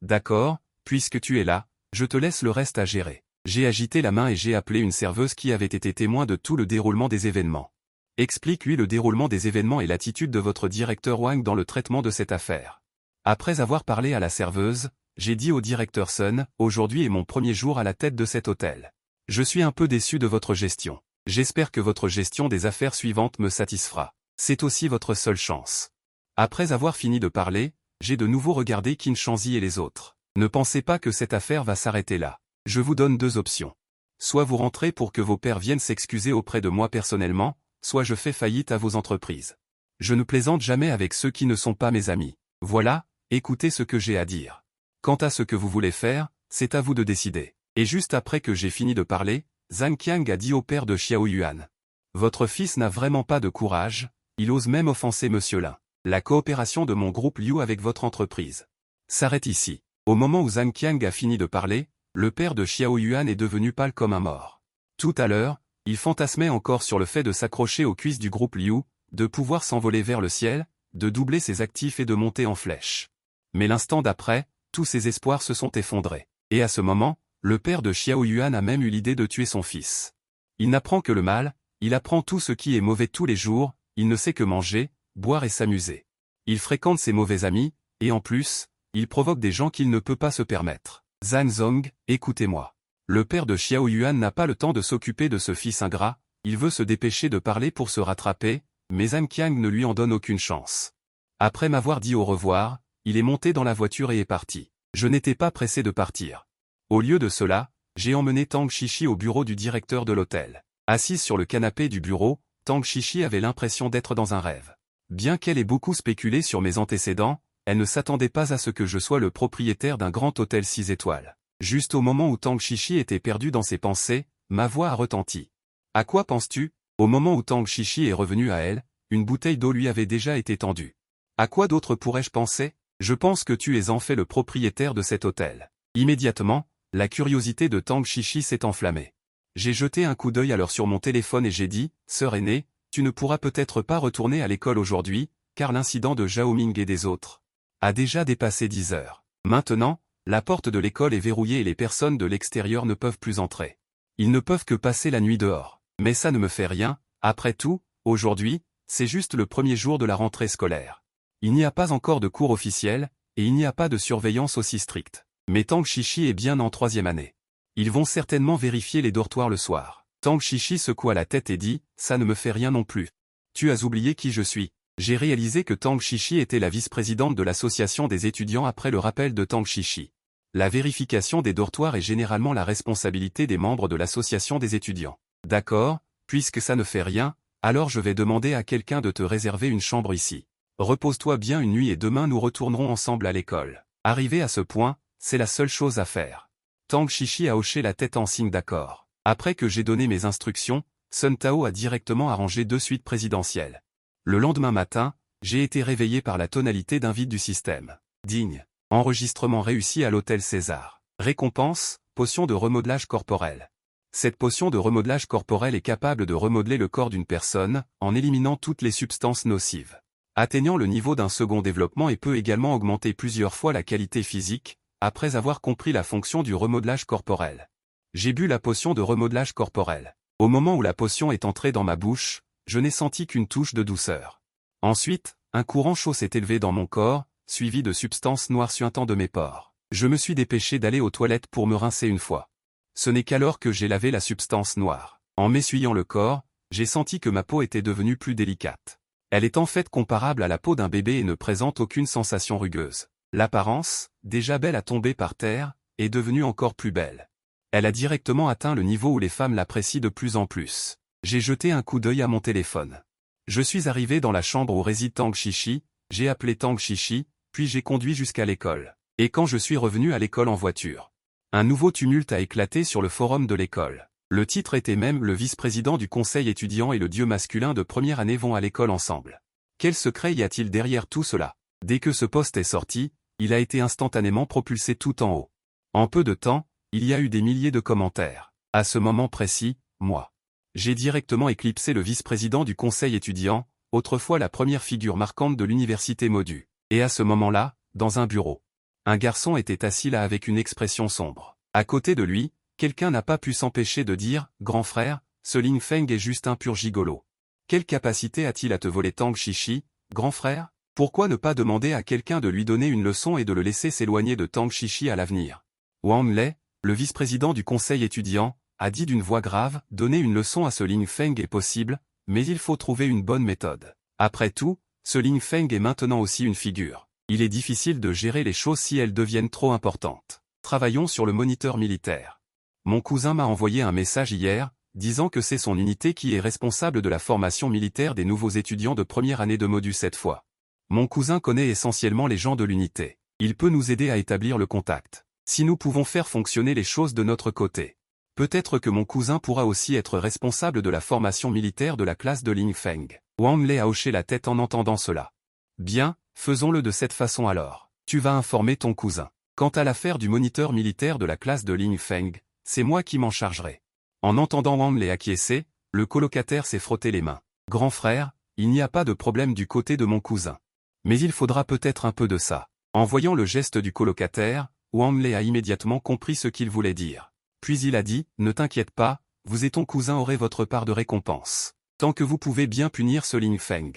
D'accord, puisque tu es là, je te laisse le reste à gérer. J'ai agité la main et j'ai appelé une serveuse qui avait été témoin de tout le déroulement des événements. Explique-lui le déroulement des événements et l'attitude de votre directeur Wang dans le traitement de cette affaire. Après avoir parlé à la serveuse, j'ai dit au directeur Sun, aujourd'hui est mon premier jour à la tête de cet hôtel. Je suis un peu déçu de votre gestion. J'espère que votre gestion des affaires suivantes me satisfera. C'est aussi votre seule chance. Après avoir fini de parler, j'ai de nouveau regardé Qin Shanzi et les autres. Ne pensez pas que cette affaire va s'arrêter là. Je vous donne deux options. Soit vous rentrez pour que vos pairs viennent s'excuser auprès de moi personnellement, soit je fais faillite à vos entreprises. Je ne plaisante jamais avec ceux qui ne sont pas mes amis. Voilà, écoutez ce que j'ai à dire. Quant à ce que vous voulez faire, c'est à vous de décider. Et juste après que j'ai fini de parler, Zhang Qiang a dit au père de Xiao Yuan. Votre fils n'a vraiment pas de courage, il ose même offenser Monsieur Lin. La coopération de mon groupe Liu avec votre entreprise s'arrête ici. Au moment où Zhang Qiang a fini de parler, le père de Xiao Yuan est devenu pâle comme un mort. Tout à l'heure, il fantasmait encore sur le fait de s'accrocher aux cuisses du groupe Liu, de pouvoir s'envoler vers le ciel, de doubler ses actifs et de monter en flèche. Mais l'instant d'après, tous ses espoirs se sont effondrés. Et à ce moment, le père de Xiao Yuan a même eu l'idée de tuer son fils. Il n'apprend que le mal, il apprend tout ce qui est mauvais tous les jours, il ne sait que manger, boire et s'amuser. Il fréquente ses mauvais amis, et en plus, il provoque des gens qu'il ne peut pas se permettre. Zhang Zong, écoutez-moi. Le père de Xiao Yuan n'a pas le temps de s'occuper de ce fils ingrat, il veut se dépêcher de parler pour se rattraper, mais Zhang Qiang ne lui en donne aucune chance. Après m'avoir dit au revoir, il est monté dans la voiture et est parti. Je n'étais pas pressé de partir. Au lieu de cela, j'ai emmené Tang Shishi au bureau du directeur de l'hôtel. Assise sur le canapé du bureau, Tang Shishi avait l'impression d'être dans un rêve. Bien qu'elle ait beaucoup spéculé sur mes antécédents, elle ne s'attendait pas à ce que je sois le propriétaire d'un grand hôtel 6 étoiles. Juste au moment où Tang Shishi était perdu dans ses pensées, ma voix a retenti. « À quoi penses-tu » Au moment où Tang Shishi est revenu à elle, une bouteille d'eau lui avait déjà été tendue. « À quoi d'autre pourrais-je penser ? Je pense que tu es en fait le propriétaire de cet hôtel. » Immédiatement, la curiosité de Tang Shishi s'est enflammée. J'ai jeté un coup d'œil alors sur mon téléphone et j'ai dit, « Sœur aînée, tu ne pourras peut-être pas retourner à l'école aujourd'hui, car l'incident de Zhao Ming et des autres a déjà dépassé 10 heures. Maintenant, la porte de l'école est verrouillée et les personnes de l'extérieur ne peuvent plus entrer. Ils ne peuvent que passer la nuit dehors. Mais ça ne me fait rien, après tout, aujourd'hui, c'est juste le premier jour de la rentrée scolaire. Il n'y a pas encore de cours officiels, et il n'y a pas de surveillance aussi stricte. Mais Tang Shishi est bien en 3e année. Ils vont certainement vérifier les dortoirs le soir. Tang Shishi secoua la tête et dit, « Ça ne me fait rien non plus. Tu as oublié qui je suis. » J'ai réalisé que Tang Shishi était la vice-présidente de l'association des étudiants après le rappel de Tang Shishi. La vérification des dortoirs est généralement la responsabilité des membres de l'association des étudiants. D'accord, puisque ça ne fait rien, alors je vais demander à quelqu'un de te réserver une chambre ici. Repose-toi bien une nuit et demain nous retournerons ensemble à l'école. Arrivé à ce point, c'est la seule chose à faire. Tang Shishi a hoché la tête en signe d'accord. Après que j'ai donné mes instructions, Sun Tao a directement arrangé 2 suites présidentielles. Le lendemain matin, j'ai été réveillé par la tonalité d'invite du système. Digne. Enregistrement réussi à l'hôtel César. Récompense, potion de remodelage corporel. Cette potion de remodelage corporel est capable de remodeler le corps d'une personne, en éliminant toutes les substances nocives. Atteignant le niveau d'un second développement et peut également augmenter plusieurs fois la qualité physique, après avoir compris la fonction du remodelage corporel. J'ai bu la potion de remodelage corporel. Au moment où la potion est entrée dans ma bouche, je n'ai senti qu'une touche de douceur. Ensuite, un courant chaud s'est élevé dans mon corps, suivi de substances noires suintant de mes pores. Je me suis dépêché d'aller aux toilettes pour me rincer une fois. Ce n'est qu'alors que j'ai lavé la substance noire. En m'essuyant le corps, j'ai senti que ma peau était devenue plus délicate. Elle est en fait comparable à la peau d'un bébé et ne présente aucune sensation rugueuse. L'apparence, déjà belle à tomber par terre, est devenue encore plus belle. Elle a directement atteint le niveau où les femmes l'apprécient de plus en plus. J'ai jeté un coup d'œil à mon téléphone. Je suis arrivé dans la chambre où réside Tang Shishi, j'ai appelé Tang Shishi, puis j'ai conduit jusqu'à l'école. Et quand je suis revenu à l'école en voiture, un nouveau tumulte a éclaté sur le forum de l'école. Le titre était même « Le vice-président du conseil étudiant et le dieu masculin de première année vont à l'école ensemble ». Quel secret y a-t-il derrière tout cela? Dès que ce post est sorti, il a été instantanément propulsé tout en haut. En peu de temps, il y a eu des milliers de commentaires. À ce moment précis, moi. J'ai directement éclipsé le vice-président du conseil étudiant, autrefois la première figure marquante de l'université Modu. Et à ce moment-là, dans un bureau, un garçon était assis là avec une expression sombre. À côté de lui, quelqu'un n'a pas pu s'empêcher de dire « Grand frère, ce Ling Feng est juste un pur gigolo. Quelle capacité a-t-il à te voler Tang Shishi, grand frère? Pourquoi ne pas demander à quelqu'un de lui donner une leçon et de le laisser s'éloigner de Tang Shishi à l'avenir ?» Wang Lei, le vice-président du conseil étudiant, a dit d'une voix grave « Donner une leçon à ce Ling Feng est possible, mais il faut trouver une bonne méthode. Après tout, ce Ling Feng est maintenant aussi une figure. Il est difficile de gérer les choses si elles deviennent trop importantes. Travaillons sur le moniteur militaire. Mon cousin m'a envoyé un message hier, disant que c'est son unité qui est responsable de la formation militaire des nouveaux étudiants de première année de Modu cette fois. Mon cousin connaît essentiellement les gens de l'unité. Il peut nous aider à établir le contact. Si nous pouvons faire fonctionner les choses de notre côté. Peut-être que mon cousin pourra aussi être responsable de la formation militaire de la classe de Ling Feng. Wang Lei a hoché la tête en entendant cela. Bien, faisons-le de cette façon alors. Tu vas informer ton cousin. Quant à l'affaire du moniteur militaire de la classe de Ling Feng, c'est moi qui m'en chargerai. En entendant Wang Lei acquiescer, le colocataire s'est frotté les mains. Grand frère, il n'y a pas de problème du côté de mon cousin. Mais il faudra peut-être un peu de ça. En voyant le geste du colocataire, Wang Lei a immédiatement compris ce qu'il voulait dire. Puis il a dit, ne t'inquiète pas, vous et ton cousin aurez votre part de récompense. Tant que vous pouvez bien punir ce Ling Feng.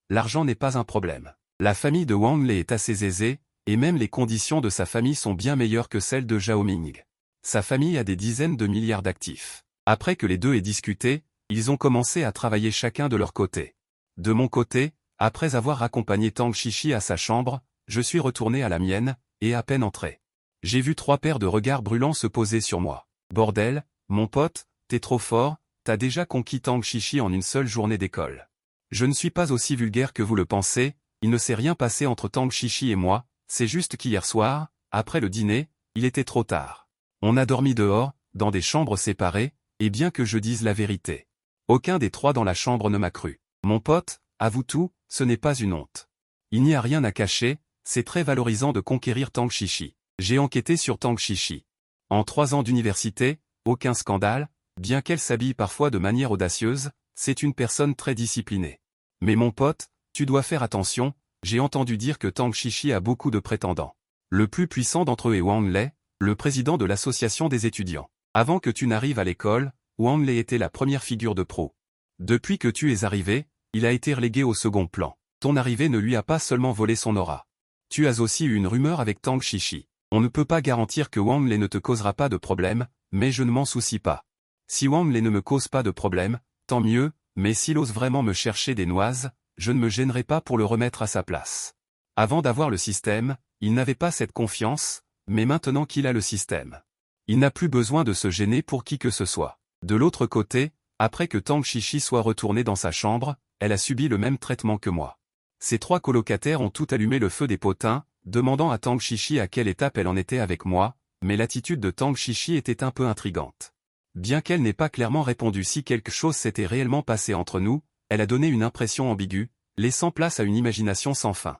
L'argent n'est pas un problème. La famille de Wang Lei est assez aisée, et même les conditions de sa famille sont bien meilleures que celles de Zhao Ming. Sa famille a des dizaines de milliards d'actifs. Après que les deux aient discuté, ils ont commencé à travailler chacun de leur côté. De mon côté, après avoir accompagné Tang Shishi à sa chambre, je suis retourné à la mienne, et à peine entré. J'ai vu 3 paires de regards brûlants se poser sur moi. Bordel, mon pote, t'es trop fort, t'as déjà conquis Tang Shishi en une seule journée d'école. Je ne suis pas aussi vulgaire que vous le pensez, il ne s'est rien passé entre Tang Shishi et moi, c'est juste qu'hier soir, après le dîner, il était trop tard. On a dormi dehors, dans des chambres séparées, et bien que je dise la vérité. Aucun des 3 dans la chambre ne m'a cru. Mon pote, avoue tout, ce n'est pas une honte. Il n'y a rien à cacher, c'est très valorisant de conquérir Tang Shishi. J'ai enquêté sur Tang Shishi. En 3 ans d'université, aucun scandale, bien qu'elle s'habille parfois de manière audacieuse, c'est une personne très disciplinée. Mais mon pote, tu dois faire attention, j'ai entendu dire que Tang Shishi a beaucoup de prétendants. Le plus puissant d'entre eux est Wang Lei, le président de l'association des étudiants. Avant que tu n'arrives à l'école, Wang Lei était la première figure de pro. Depuis que tu es arrivé, il a été relégué au second plan. Ton arrivée ne lui a pas seulement volé son aura. Tu as aussi eu une rumeur avec Tang Shishi. On ne peut pas garantir que Wang Lei ne te causera pas de problème, mais je ne m'en soucie pas. Si Wang Lei ne me cause pas de problème, tant mieux, mais s'il ose vraiment me chercher des noises, je ne me gênerai pas pour le remettre à sa place. Avant d'avoir le système, il n'avait pas cette confiance, mais maintenant qu'il a le système, il n'a plus besoin de se gêner pour qui que ce soit. De l'autre côté, après que Tang Shishi soit retournée dans sa chambre, elle a subi le même traitement que moi. Ces 3 colocataires ont tout allumé le feu des potins, demandant à Tang Shishi à quelle étape elle en était avec moi, mais l'attitude de Tang Shishi était un peu intrigante. Bien qu'elle n'ait pas clairement répondu si quelque chose s'était réellement passé entre nous, elle a donné une impression ambiguë, laissant place à une imagination sans fin.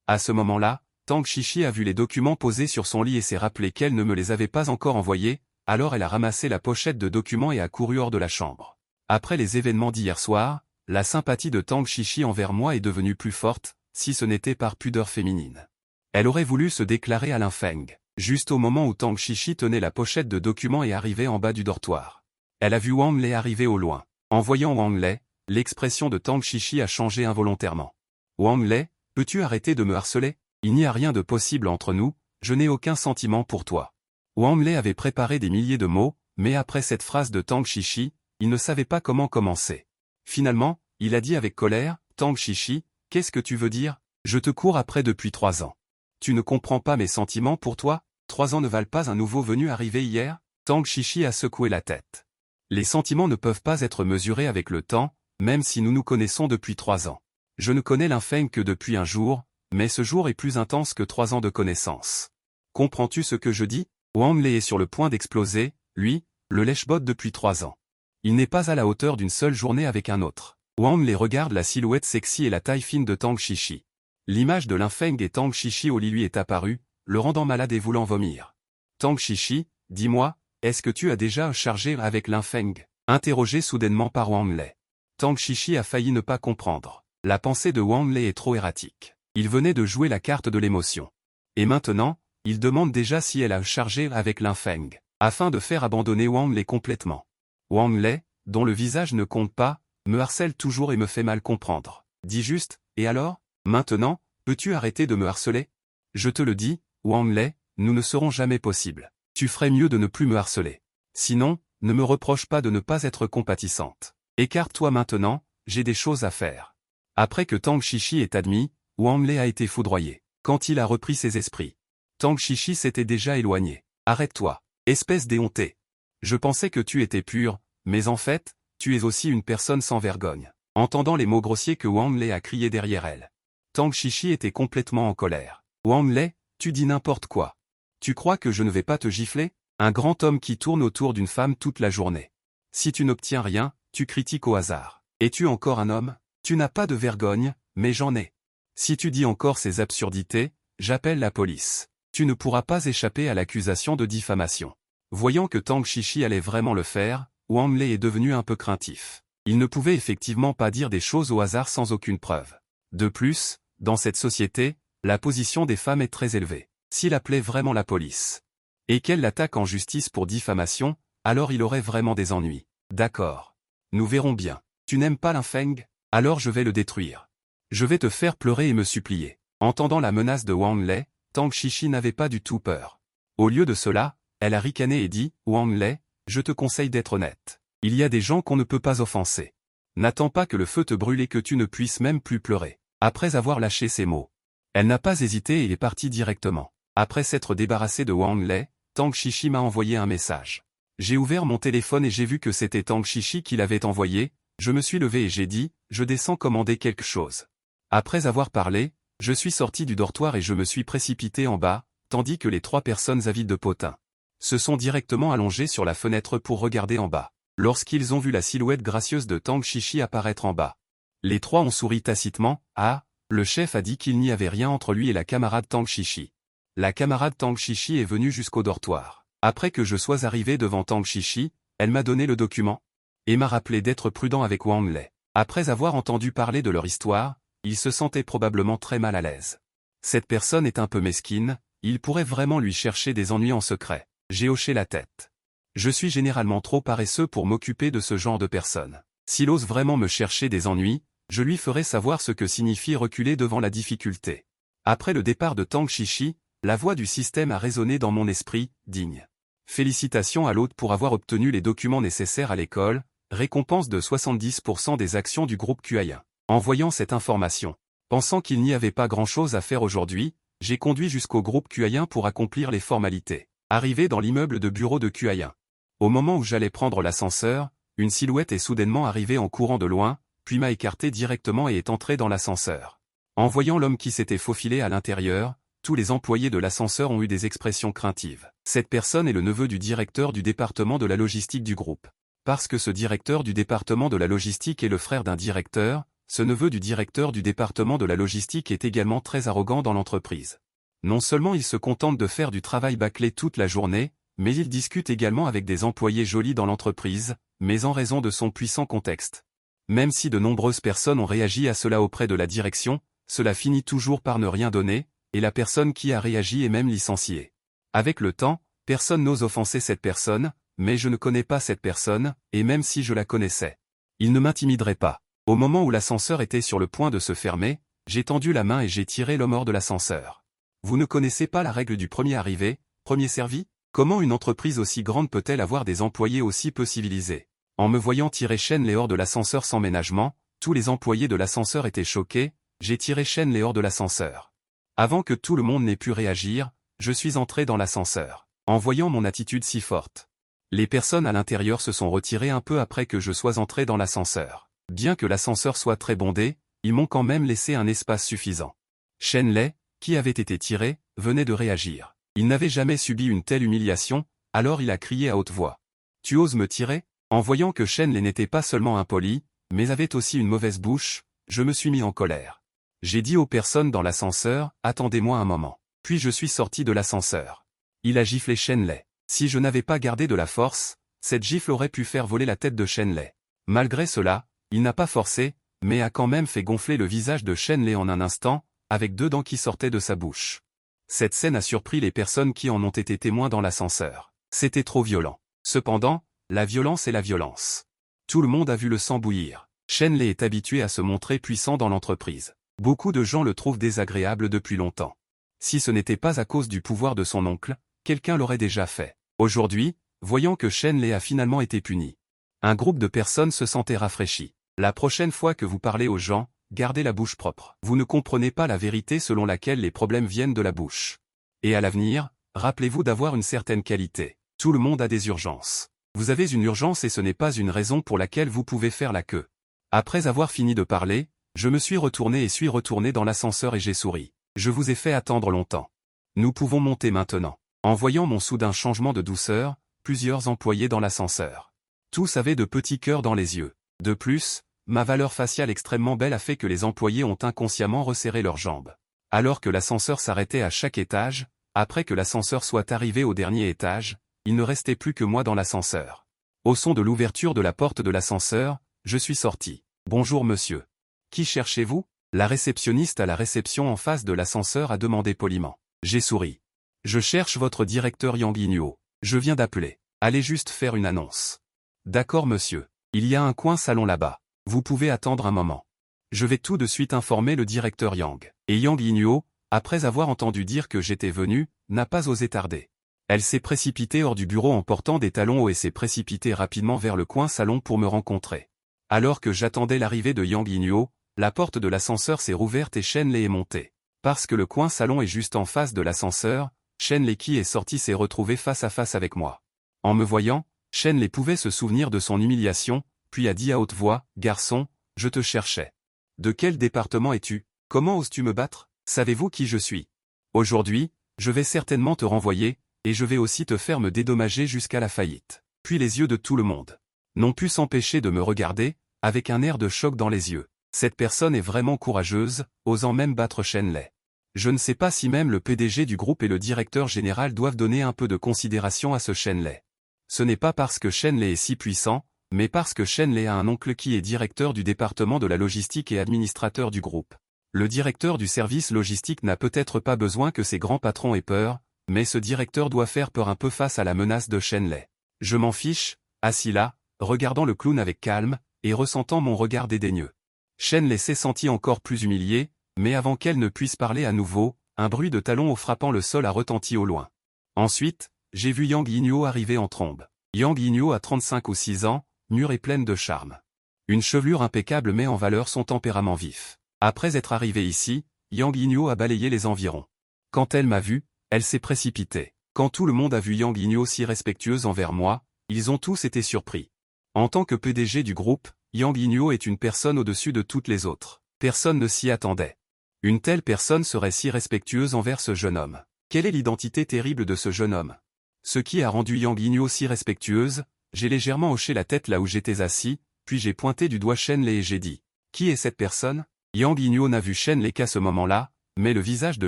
À ce moment-là, Tang Shishi a vu les documents posés sur son lit et s'est rappelé qu'elle ne me les avait pas encore envoyés, alors elle a ramassé la pochette de documents et a couru hors de la chambre. Après les événements d'hier soir, la sympathie de Tang Shishi envers moi est devenue plus forte, si ce n'était par pudeur féminine. Elle aurait voulu se déclarer à Lin Feng, juste au moment où Tang Shishi tenait la pochette de documents et arrivait en bas du dortoir. Elle a vu Wang Lei arriver au loin. En voyant Wang Lei, l'expression de Tang Shishi a changé involontairement. Wang Lei, peux-tu arrêter de me harceler? Il n'y a rien de possible entre nous, je n'ai aucun sentiment pour toi. Wang Lei avait préparé des milliers de mots, mais après cette phrase de Tang Shishi, il ne savait pas comment commencer. Finalement, il a dit avec colère, Tang Shishi, qu'est-ce que tu veux dire? Je te cours après depuis 3 ans. Tu ne comprends pas mes sentiments pour toi? 3 ans ne valent pas un nouveau venu arrivé hier? Tang Shishi a secoué la tête. Les sentiments ne peuvent pas être mesurés avec le temps, même si nous nous connaissons depuis 3 ans. Je ne connais Lin Feng que depuis un jour, mais ce jour est plus intense que 3 ans de connaissance. Comprends-tu ce que je dis? Wang Lei est sur le point d'exploser, lui, le lèche-botte depuis 3 ans. Il n'est pas à la hauteur d'une seule journée avec un autre. Wang Lei regarde la silhouette sexy et la taille fine de Tang Shishi. L'image de Lin Feng et Tang Shishi au lit lui est apparue, le rendant malade et voulant vomir. Tang Shishi, dis-moi, est-ce que tu as déjà chargé avec Lin Feng? Interrogé soudainement par Wang Lei. Tang Shishi a failli ne pas comprendre. La pensée de Wang Lei est trop erratique. Il venait de jouer la carte de l'émotion. Et maintenant, il demande déjà si elle a chargé avec Lin Feng, afin de faire abandonner Wang Lei complètement. Wang Lei, dont le visage ne compte pas, me harcèle toujours et me fait mal comprendre. Dis juste, et alors? Maintenant, peux-tu arrêter de me harceler? Je te le dis, Wang Lei, nous ne serons jamais possibles. Tu ferais mieux de ne plus me harceler. Sinon, ne me reproche pas de ne pas être compatissante. Écarte-toi maintenant, j'ai des choses à faire. Après que Tang Shishi est admis, Wang Lei a été foudroyé. Quand il a repris ses esprits, Tang Shishi s'était déjà éloigné. Arrête-toi, espèce d'éhontée. Je pensais que tu étais pure, mais en fait, tu es aussi une personne sans vergogne. Entendant les mots grossiers que Wang Lei a criés derrière elle, Tang Shishi était complètement en colère. Wang Lei, tu dis n'importe quoi. Tu crois que je ne vais pas te gifler? Un grand homme qui tourne autour d'une femme toute la journée. Si tu n'obtiens rien, tu critiques au hasard. Es-tu encore un homme? Tu n'as pas de vergogne, mais j'en ai. Si tu dis encore ces absurdités, j'appelle la police. Tu ne pourras pas échapper à l'accusation de diffamation. Voyant que Tang Shishi allait vraiment le faire, Wang Lei est devenu un peu craintif. Il ne pouvait effectivement pas dire des choses au hasard sans aucune preuve. De plus, dans cette société, la position des femmes est très élevée. S'il appelait vraiment la police, et qu'elle l'attaque en justice pour diffamation, alors il aurait vraiment des ennuis. D'accord. Nous verrons bien. Tu n'aimes pas Lin Feng? Alors je vais le détruire. Je vais te faire pleurer et me supplier. Entendant la menace de Wang Lei, Tang Shishi n'avait pas du tout peur. Au lieu de cela, elle a ricané et dit, Wang Lei, je te conseille d'être honnête. Il y a des gens qu'on ne peut pas offenser. N'attends pas que le feu te brûle et que tu ne puisses même plus pleurer. Après avoir lâché ces mots, elle n'a pas hésité et est partie directement. Après s'être débarrassée de Wang Lei, Tang Shishi m'a envoyé un message. J'ai ouvert mon téléphone et j'ai vu que c'était Tang Shishi qui l'avait envoyé. Je me suis levé et j'ai dit, je descends commander quelque chose. Après avoir parlé, je suis sorti du dortoir et je me suis précipité en bas, tandis que les 3 personnes avides de potin se sont directement allongées sur la fenêtre pour regarder en bas. Lorsqu'ils ont vu la silhouette gracieuse de Tang Shishi apparaître en bas, les 3 ont souri tacitement. Ah, le chef a dit qu'il n'y avait rien entre lui et la camarade Tang Shishi. La camarade Tang Shishi est venue jusqu'au dortoir. Après que je sois arrivé devant Tang Shishi, elle m'a donné le document et m'a rappelé d'être prudent avec Wang Lei. Après avoir entendu parler de leur histoire, il se sentait probablement très mal à l'aise. Cette personne est un peu mesquine, il pourrait vraiment lui chercher des ennuis en secret. J'ai hoché la tête. Je suis généralement trop paresseux pour m'occuper de ce genre de personnes. S'il ose vraiment me chercher des ennuis, je lui ferai savoir ce que signifie reculer devant la difficulté. Après le départ de Tang Shishi, la voix du système a résonné dans mon esprit, digne. Félicitations à l'hôte pour avoir obtenu les documents nécessaires à l'école, récompense de 70% des actions du groupe QI1. En voyant cette information, pensant qu'il n'y avait pas grand-chose à faire aujourd'hui, j'ai conduit jusqu'au groupe QI1 pour accomplir les formalités. Arrivé dans l'immeuble de bureau de QI1. Au moment où j'allais prendre l'ascenseur, une silhouette est soudainement arrivée en courant de loin, puis m'a écarté directement et est entrée dans l'ascenseur. En voyant l'homme qui s'était faufilé à l'intérieur, tous les employés de l'ascenseur ont eu des expressions craintives. Cette personne est le neveu du directeur du département de la logistique du groupe. Parce que ce directeur du département de la logistique est le frère d'un directeur, ce neveu du directeur du département de la logistique est également très arrogant dans l'entreprise. Non seulement il se contente de faire du travail bâclé toute la journée, mais il discute également avec des employés jolis dans l'entreprise, mais en raison de son puissant contexte. Même si de nombreuses personnes ont réagi à cela auprès de la direction, cela finit toujours par ne rien donner, et la personne qui a réagi est même licenciée. Avec le temps, personne n'ose offenser cette personne, mais je ne connais pas cette personne, et même si je la connaissais, il ne m'intimiderait pas. Au moment où l'ascenseur était sur le point de se fermer, j'ai tendu la main et j'ai tiré l'homme hors de l'ascenseur. Vous ne connaissez pas la règle du premier arrivé, premier servi? Comment une entreprise aussi grande peut-elle avoir des employés aussi peu civilisés? En me voyant tirer Shenley hors de l'ascenseur sans ménagement, tous les employés de l'ascenseur étaient choqués, j'ai tiré Shenley hors de l'ascenseur. Avant que tout le monde n'ait pu réagir, je suis entré dans l'ascenseur. En voyant mon attitude si forte, les personnes à l'intérieur se sont retirées un peu après que je sois entré dans l'ascenseur. Bien que l'ascenseur soit très bondé, ils m'ont quand même laissé un espace suffisant. Shenley, qui avait été tiré, venait de réagir. Il n'avait jamais subi une telle humiliation, alors il a crié à haute voix. « Tu oses me tirer ?» En voyant que Shenley n'était pas seulement impoli, mais avait aussi une mauvaise bouche, je me suis mis en colère. J'ai dit aux personnes dans l'ascenseur, « Attendez-moi un moment. » Puis je suis sorti de l'ascenseur. Il a giflé Shenley. Si je n'avais pas gardé de la force, cette gifle aurait pu faire voler la tête de Shenley. Malgré cela, il n'a pas forcé, mais a quand même fait gonfler le visage de Shenley en un instant, avec 2 dents qui sortaient de sa bouche. Cette scène a surpris les personnes qui en ont été témoins dans l'ascenseur. C'était trop violent. Cependant, la violence est la violence. Tout le monde a vu le sang bouillir. Shenley est habitué à se montrer puissant dans l'entreprise. Beaucoup de gens le trouvent désagréable depuis longtemps. Si ce n'était pas à cause du pouvoir de son oncle, quelqu'un l'aurait déjà fait. Aujourd'hui, voyant que Shenley a finalement été puni, un groupe de personnes se sentait rafraîchi. La prochaine fois que vous parlez aux gens, gardez la bouche propre. Vous ne comprenez pas la vérité selon laquelle les problèmes viennent de la bouche. Et à l'avenir, rappelez-vous d'avoir une certaine qualité. Tout le monde a des urgences. Vous avez une urgence et ce n'est pas une raison pour laquelle vous pouvez faire la queue. Après avoir fini de parler, je me suis retourné et suis retourné dans l'ascenseur et j'ai souri. Je vous ai fait attendre longtemps. Nous pouvons monter maintenant. En voyant mon soudain changement de douceur, plusieurs employés dans l'ascenseur. Tous avaient de petits cœurs dans les yeux. De plus, ma valeur faciale extrêmement belle a fait que les employés ont inconsciemment resserré leurs jambes. Alors que l'ascenseur s'arrêtait à chaque étage, après que l'ascenseur soit arrivé au dernier étage, il ne restait plus que moi dans l'ascenseur. Au son de l'ouverture de la porte de l'ascenseur, je suis sorti. « Bonjour monsieur. Qui cherchez-vous » La réceptionniste à la réception en face de l'ascenseur a demandé poliment. J'ai souri. « Je cherche votre directeur Yang Yinhuo. Je viens d'appeler. Allez juste faire une annonce. » D'accord monsieur. Il y a un coin salon là-bas. Vous pouvez attendre un moment. Je vais tout de suite informer le directeur Yang. Et Yang Yinhuo, après avoir entendu dire que j'étais venu, n'a pas osé tarder. Elle s'est précipitée hors du bureau en portant des talons hauts et s'est précipitée rapidement vers le coin salon pour me rencontrer. Alors que j'attendais l'arrivée de Yang Yinhuo, la porte de l'ascenseur s'est rouverte et Shenley est monté. Parce que le coin salon est juste en face de l'ascenseur, Shenley qui est sorti s'est retrouvé face à face avec moi. En me voyant, Shenley pouvait se souvenir de son humiliation, puis a dit à haute voix, « Garçon, je te cherchais. De quel département es-tu? Comment oses-tu me battre? Savez-vous qui je suis? Aujourd'hui, je vais certainement te renvoyer, et je vais aussi te faire me dédommager jusqu'à la faillite. » Puis les yeux de tout le monde n'ont pu s'empêcher de me regarder, avec un air de choc dans les yeux. Cette personne est vraiment courageuse, osant même battre Shenley. Je ne sais pas si même le PDG du groupe et le directeur général doivent donner un peu de considération à ce Shenley. Ce n'est pas parce que Shenley est si puissant, mais parce que Shenley a un oncle qui est directeur du département de la logistique et administrateur du groupe. Le directeur du service logistique n'a peut-être pas besoin que ses grands patrons aient peur, mais ce directeur doit faire peur un peu face à la menace de Shenley. Je m'en fiche, assis là, regardant le clown avec calme, et ressentant mon regard dédaigneux. Shenley s'est sentie encore plus humiliée, mais avant qu'elle ne puisse parler à nouveau, un bruit de talons frappant le sol a retenti au loin. Ensuite, j'ai vu Yang Yinhuo arriver en trombe. Yang Yinhuo a 35 ou 6 ans, mûre et pleine de charme. Une chevelure impeccable met en valeur son tempérament vif. Après être arrivée ici, Yang Yinhuo a balayé les environs. Quand elle m'a vu, elle s'est précipitée. Quand tout le monde a vu Yang Yinhuo si respectueuse envers moi, ils ont tous été surpris. En tant que PDG du groupe, Yang Yinhuo est une personne au-dessus de toutes les autres. Personne ne s'y attendait. Une telle personne serait si respectueuse envers ce jeune homme. Quelle est l'identité terrible de ce jeune homme? Ce qui a rendu Yang Yinyo si respectueuse, j'ai légèrement hoché la tête là où j'étais assis, puis j'ai pointé du doigt Shenlei et j'ai dit. Qui est cette personne? Yang Yinyo n'a vu Shenlei qu'à ce moment-là, mais le visage de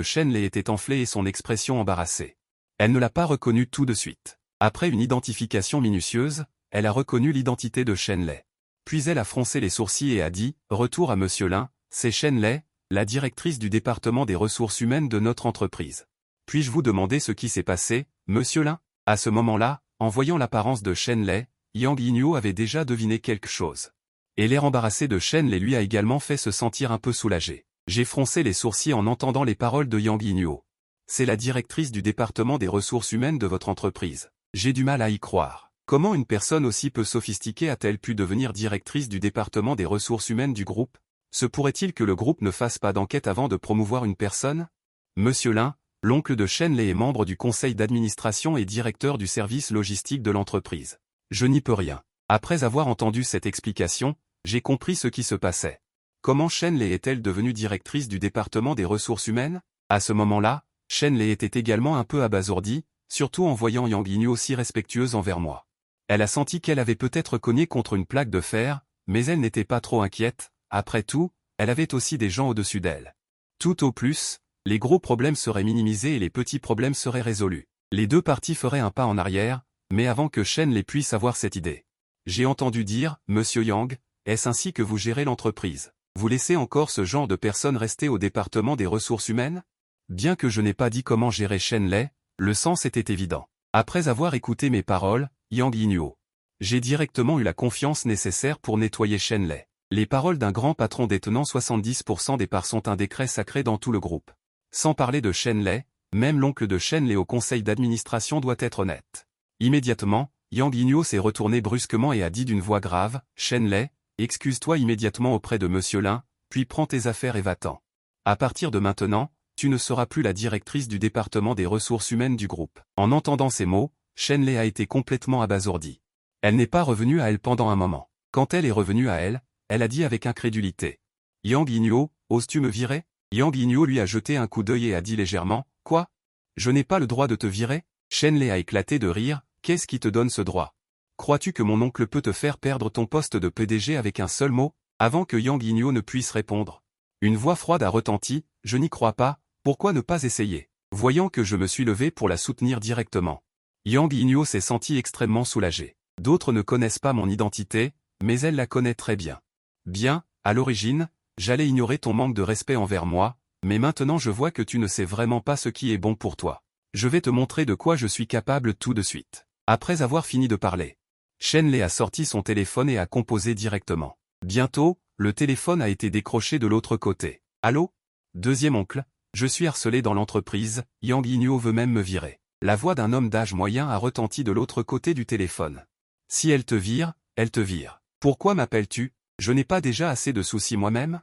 Shenlei était enflé et son expression embarrassée. Elle ne l'a pas reconnu tout de suite. Après une identification minutieuse, elle a reconnu l'identité de Shenlei. Puis elle a froncé les sourcils et a dit, « Retour à Monsieur Lin, c'est Shenlei, la directrice du département des ressources humaines de notre entreprise. Puis-je vous demander ce qui s'est passé, Monsieur Lin ?» À ce moment-là, en voyant l'apparence de Shenlei, Yang Yinyo avait déjà deviné quelque chose. Et l'air embarrassé de Shenlei lui a également fait se sentir un peu soulagé. J'ai froncé les sourcils en entendant les paroles de Yang Yinyo. C'est la directrice du département des ressources humaines de votre entreprise. J'ai du mal à y croire. Comment une personne aussi peu sophistiquée a-t-elle pu devenir directrice du département des ressources humaines du groupe? Se pourrait-il que le groupe ne fasse pas d'enquête avant de promouvoir une personne? Monsieur Lin, l'oncle de Shenlei est membre du conseil d'administration et directeur du service logistique de l'entreprise. Je n'y peux rien. Après avoir entendu cette explication, j'ai compris ce qui se passait. Comment Shenlei est-elle devenue directrice du département des ressources humaines? À ce moment-là, Shenlei était également un peu abasourdie, surtout en voyant Yang Yinyo aussi respectueuse envers moi. Elle a senti qu'elle avait peut-être cogné contre une plaque de fer, mais elle n'était pas trop inquiète, après tout, elle avait aussi des gens au-dessus d'elle. Tout au plus, les gros problèmes seraient minimisés et les petits problèmes seraient résolus. Les deux parties feraient un pas en arrière, mais avant que Shenlei puisse avoir cette idée. J'ai entendu dire, Monsieur Yang, est-ce ainsi que vous gérez l'entreprise? Vous laissez encore ce genre de personnes rester au département des ressources humaines? Bien que je n'ai pas dit comment gérer Shenlei, le sens était évident. Après avoir écouté mes paroles, Yang Yinyo. J'ai directement eu la confiance nécessaire pour nettoyer Shenlei. Les paroles d'un grand patron détenant 70% des parts sont un décret sacré dans tout le groupe. Sans parler de Shenlei, même l'oncle de Shenlei au conseil d'administration doit être honnête. Immédiatement, Yang Yinyo s'est retourné brusquement et a dit d'une voix grave, « Shenlei, excuse-toi immédiatement auprès de Monsieur Lin, puis prends tes affaires et va-t'en. À partir de maintenant, tu ne seras plus la directrice du département des ressources humaines du groupe. » En entendant ces mots, Shenlei a été complètement abasourdie. Elle n'est pas revenue à elle pendant un moment. Quand elle est revenue à elle, elle a dit avec incrédulité. « Yang Yinyo, oses-tu me virer ?» Yang Yinyo lui a jeté un coup d'œil et a dit légèrement, « Quoi? Je n'ai pas le droit de te virer ?» Shenlei a éclaté de rire, « Qu'est-ce qui te donne ce droit? Crois-tu que mon oncle peut te faire perdre ton poste de PDG avec un seul mot ?» Avant que Yang Yinyo ne puisse répondre. Une voix froide a retenti, « Je n'y crois pas, pourquoi ne pas essayer ?» Voyant que je me suis levé pour la soutenir directement. Yang Yinyo s'est senti extrêmement soulagé. D'autres ne connaissent pas mon identité, mais elle la connaît très bien. Bien, à l'origine, j'allais ignorer ton manque de respect envers moi, mais maintenant je vois que tu ne sais vraiment pas ce qui est bon pour toi. Je vais te montrer de quoi je suis capable tout de suite. Après avoir fini de parler, Shenlei a sorti son téléphone et a composé directement. Bientôt, le téléphone a été décroché de l'autre côté. Allô? Deuxième oncle, je suis harcelé dans l'entreprise, Yang Yinyo veut même me virer. La voix d'un homme d'âge moyen a retenti de l'autre côté du téléphone. Si elle te vire, elle te vire. Pourquoi m'appelles-tu? Je n'ai pas déjà assez de soucis moi-même?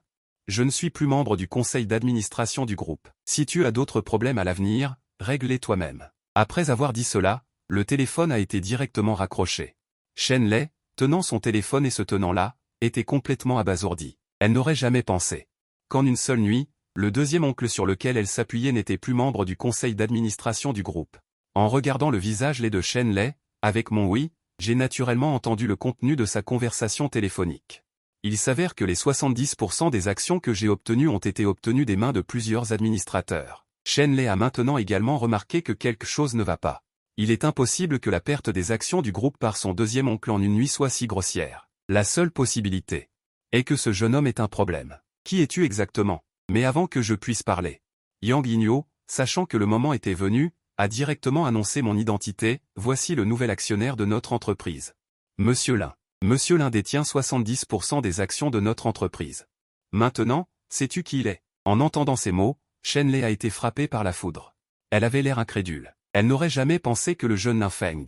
Je ne suis plus membre du conseil d'administration du groupe. Si tu as d'autres problèmes à l'avenir, règle-les toi-même. Après avoir dit cela, le téléphone a été directement raccroché. Shenlei, tenant son téléphone et se tenant là, était complètement abasourdie. Elle n'aurait jamais pensé qu'en une seule nuit, le deuxième oncle sur lequel elle s'appuyait n'était plus membre du conseil d'administration du groupe. En regardant le visage laid de Shenlei, avec mon oui, j'ai naturellement entendu le contenu de sa conversation téléphonique. Il s'avère que les 70% des actions que j'ai obtenues ont été obtenues des mains de plusieurs administrateurs. Shenlei a maintenant également remarqué que quelque chose ne va pas. Il est impossible que la perte des actions du groupe par son deuxième oncle en une nuit soit si grossière. La seule possibilité est que ce jeune homme ait un problème. Qui es-tu exactement? Mais avant que je puisse parler, Yang Yinyo, sachant que le moment était venu, a directement annoncé mon identité, voici le nouvel actionnaire de notre entreprise. Monsieur Lin. Monsieur Lin détient 70% des actions de notre entreprise. Maintenant, sais-tu qui il est? En entendant ces mots, Shenlei a été frappée par la foudre. Elle avait l'air incrédule. Elle n'aurait jamais pensé que le jeune Lin Feng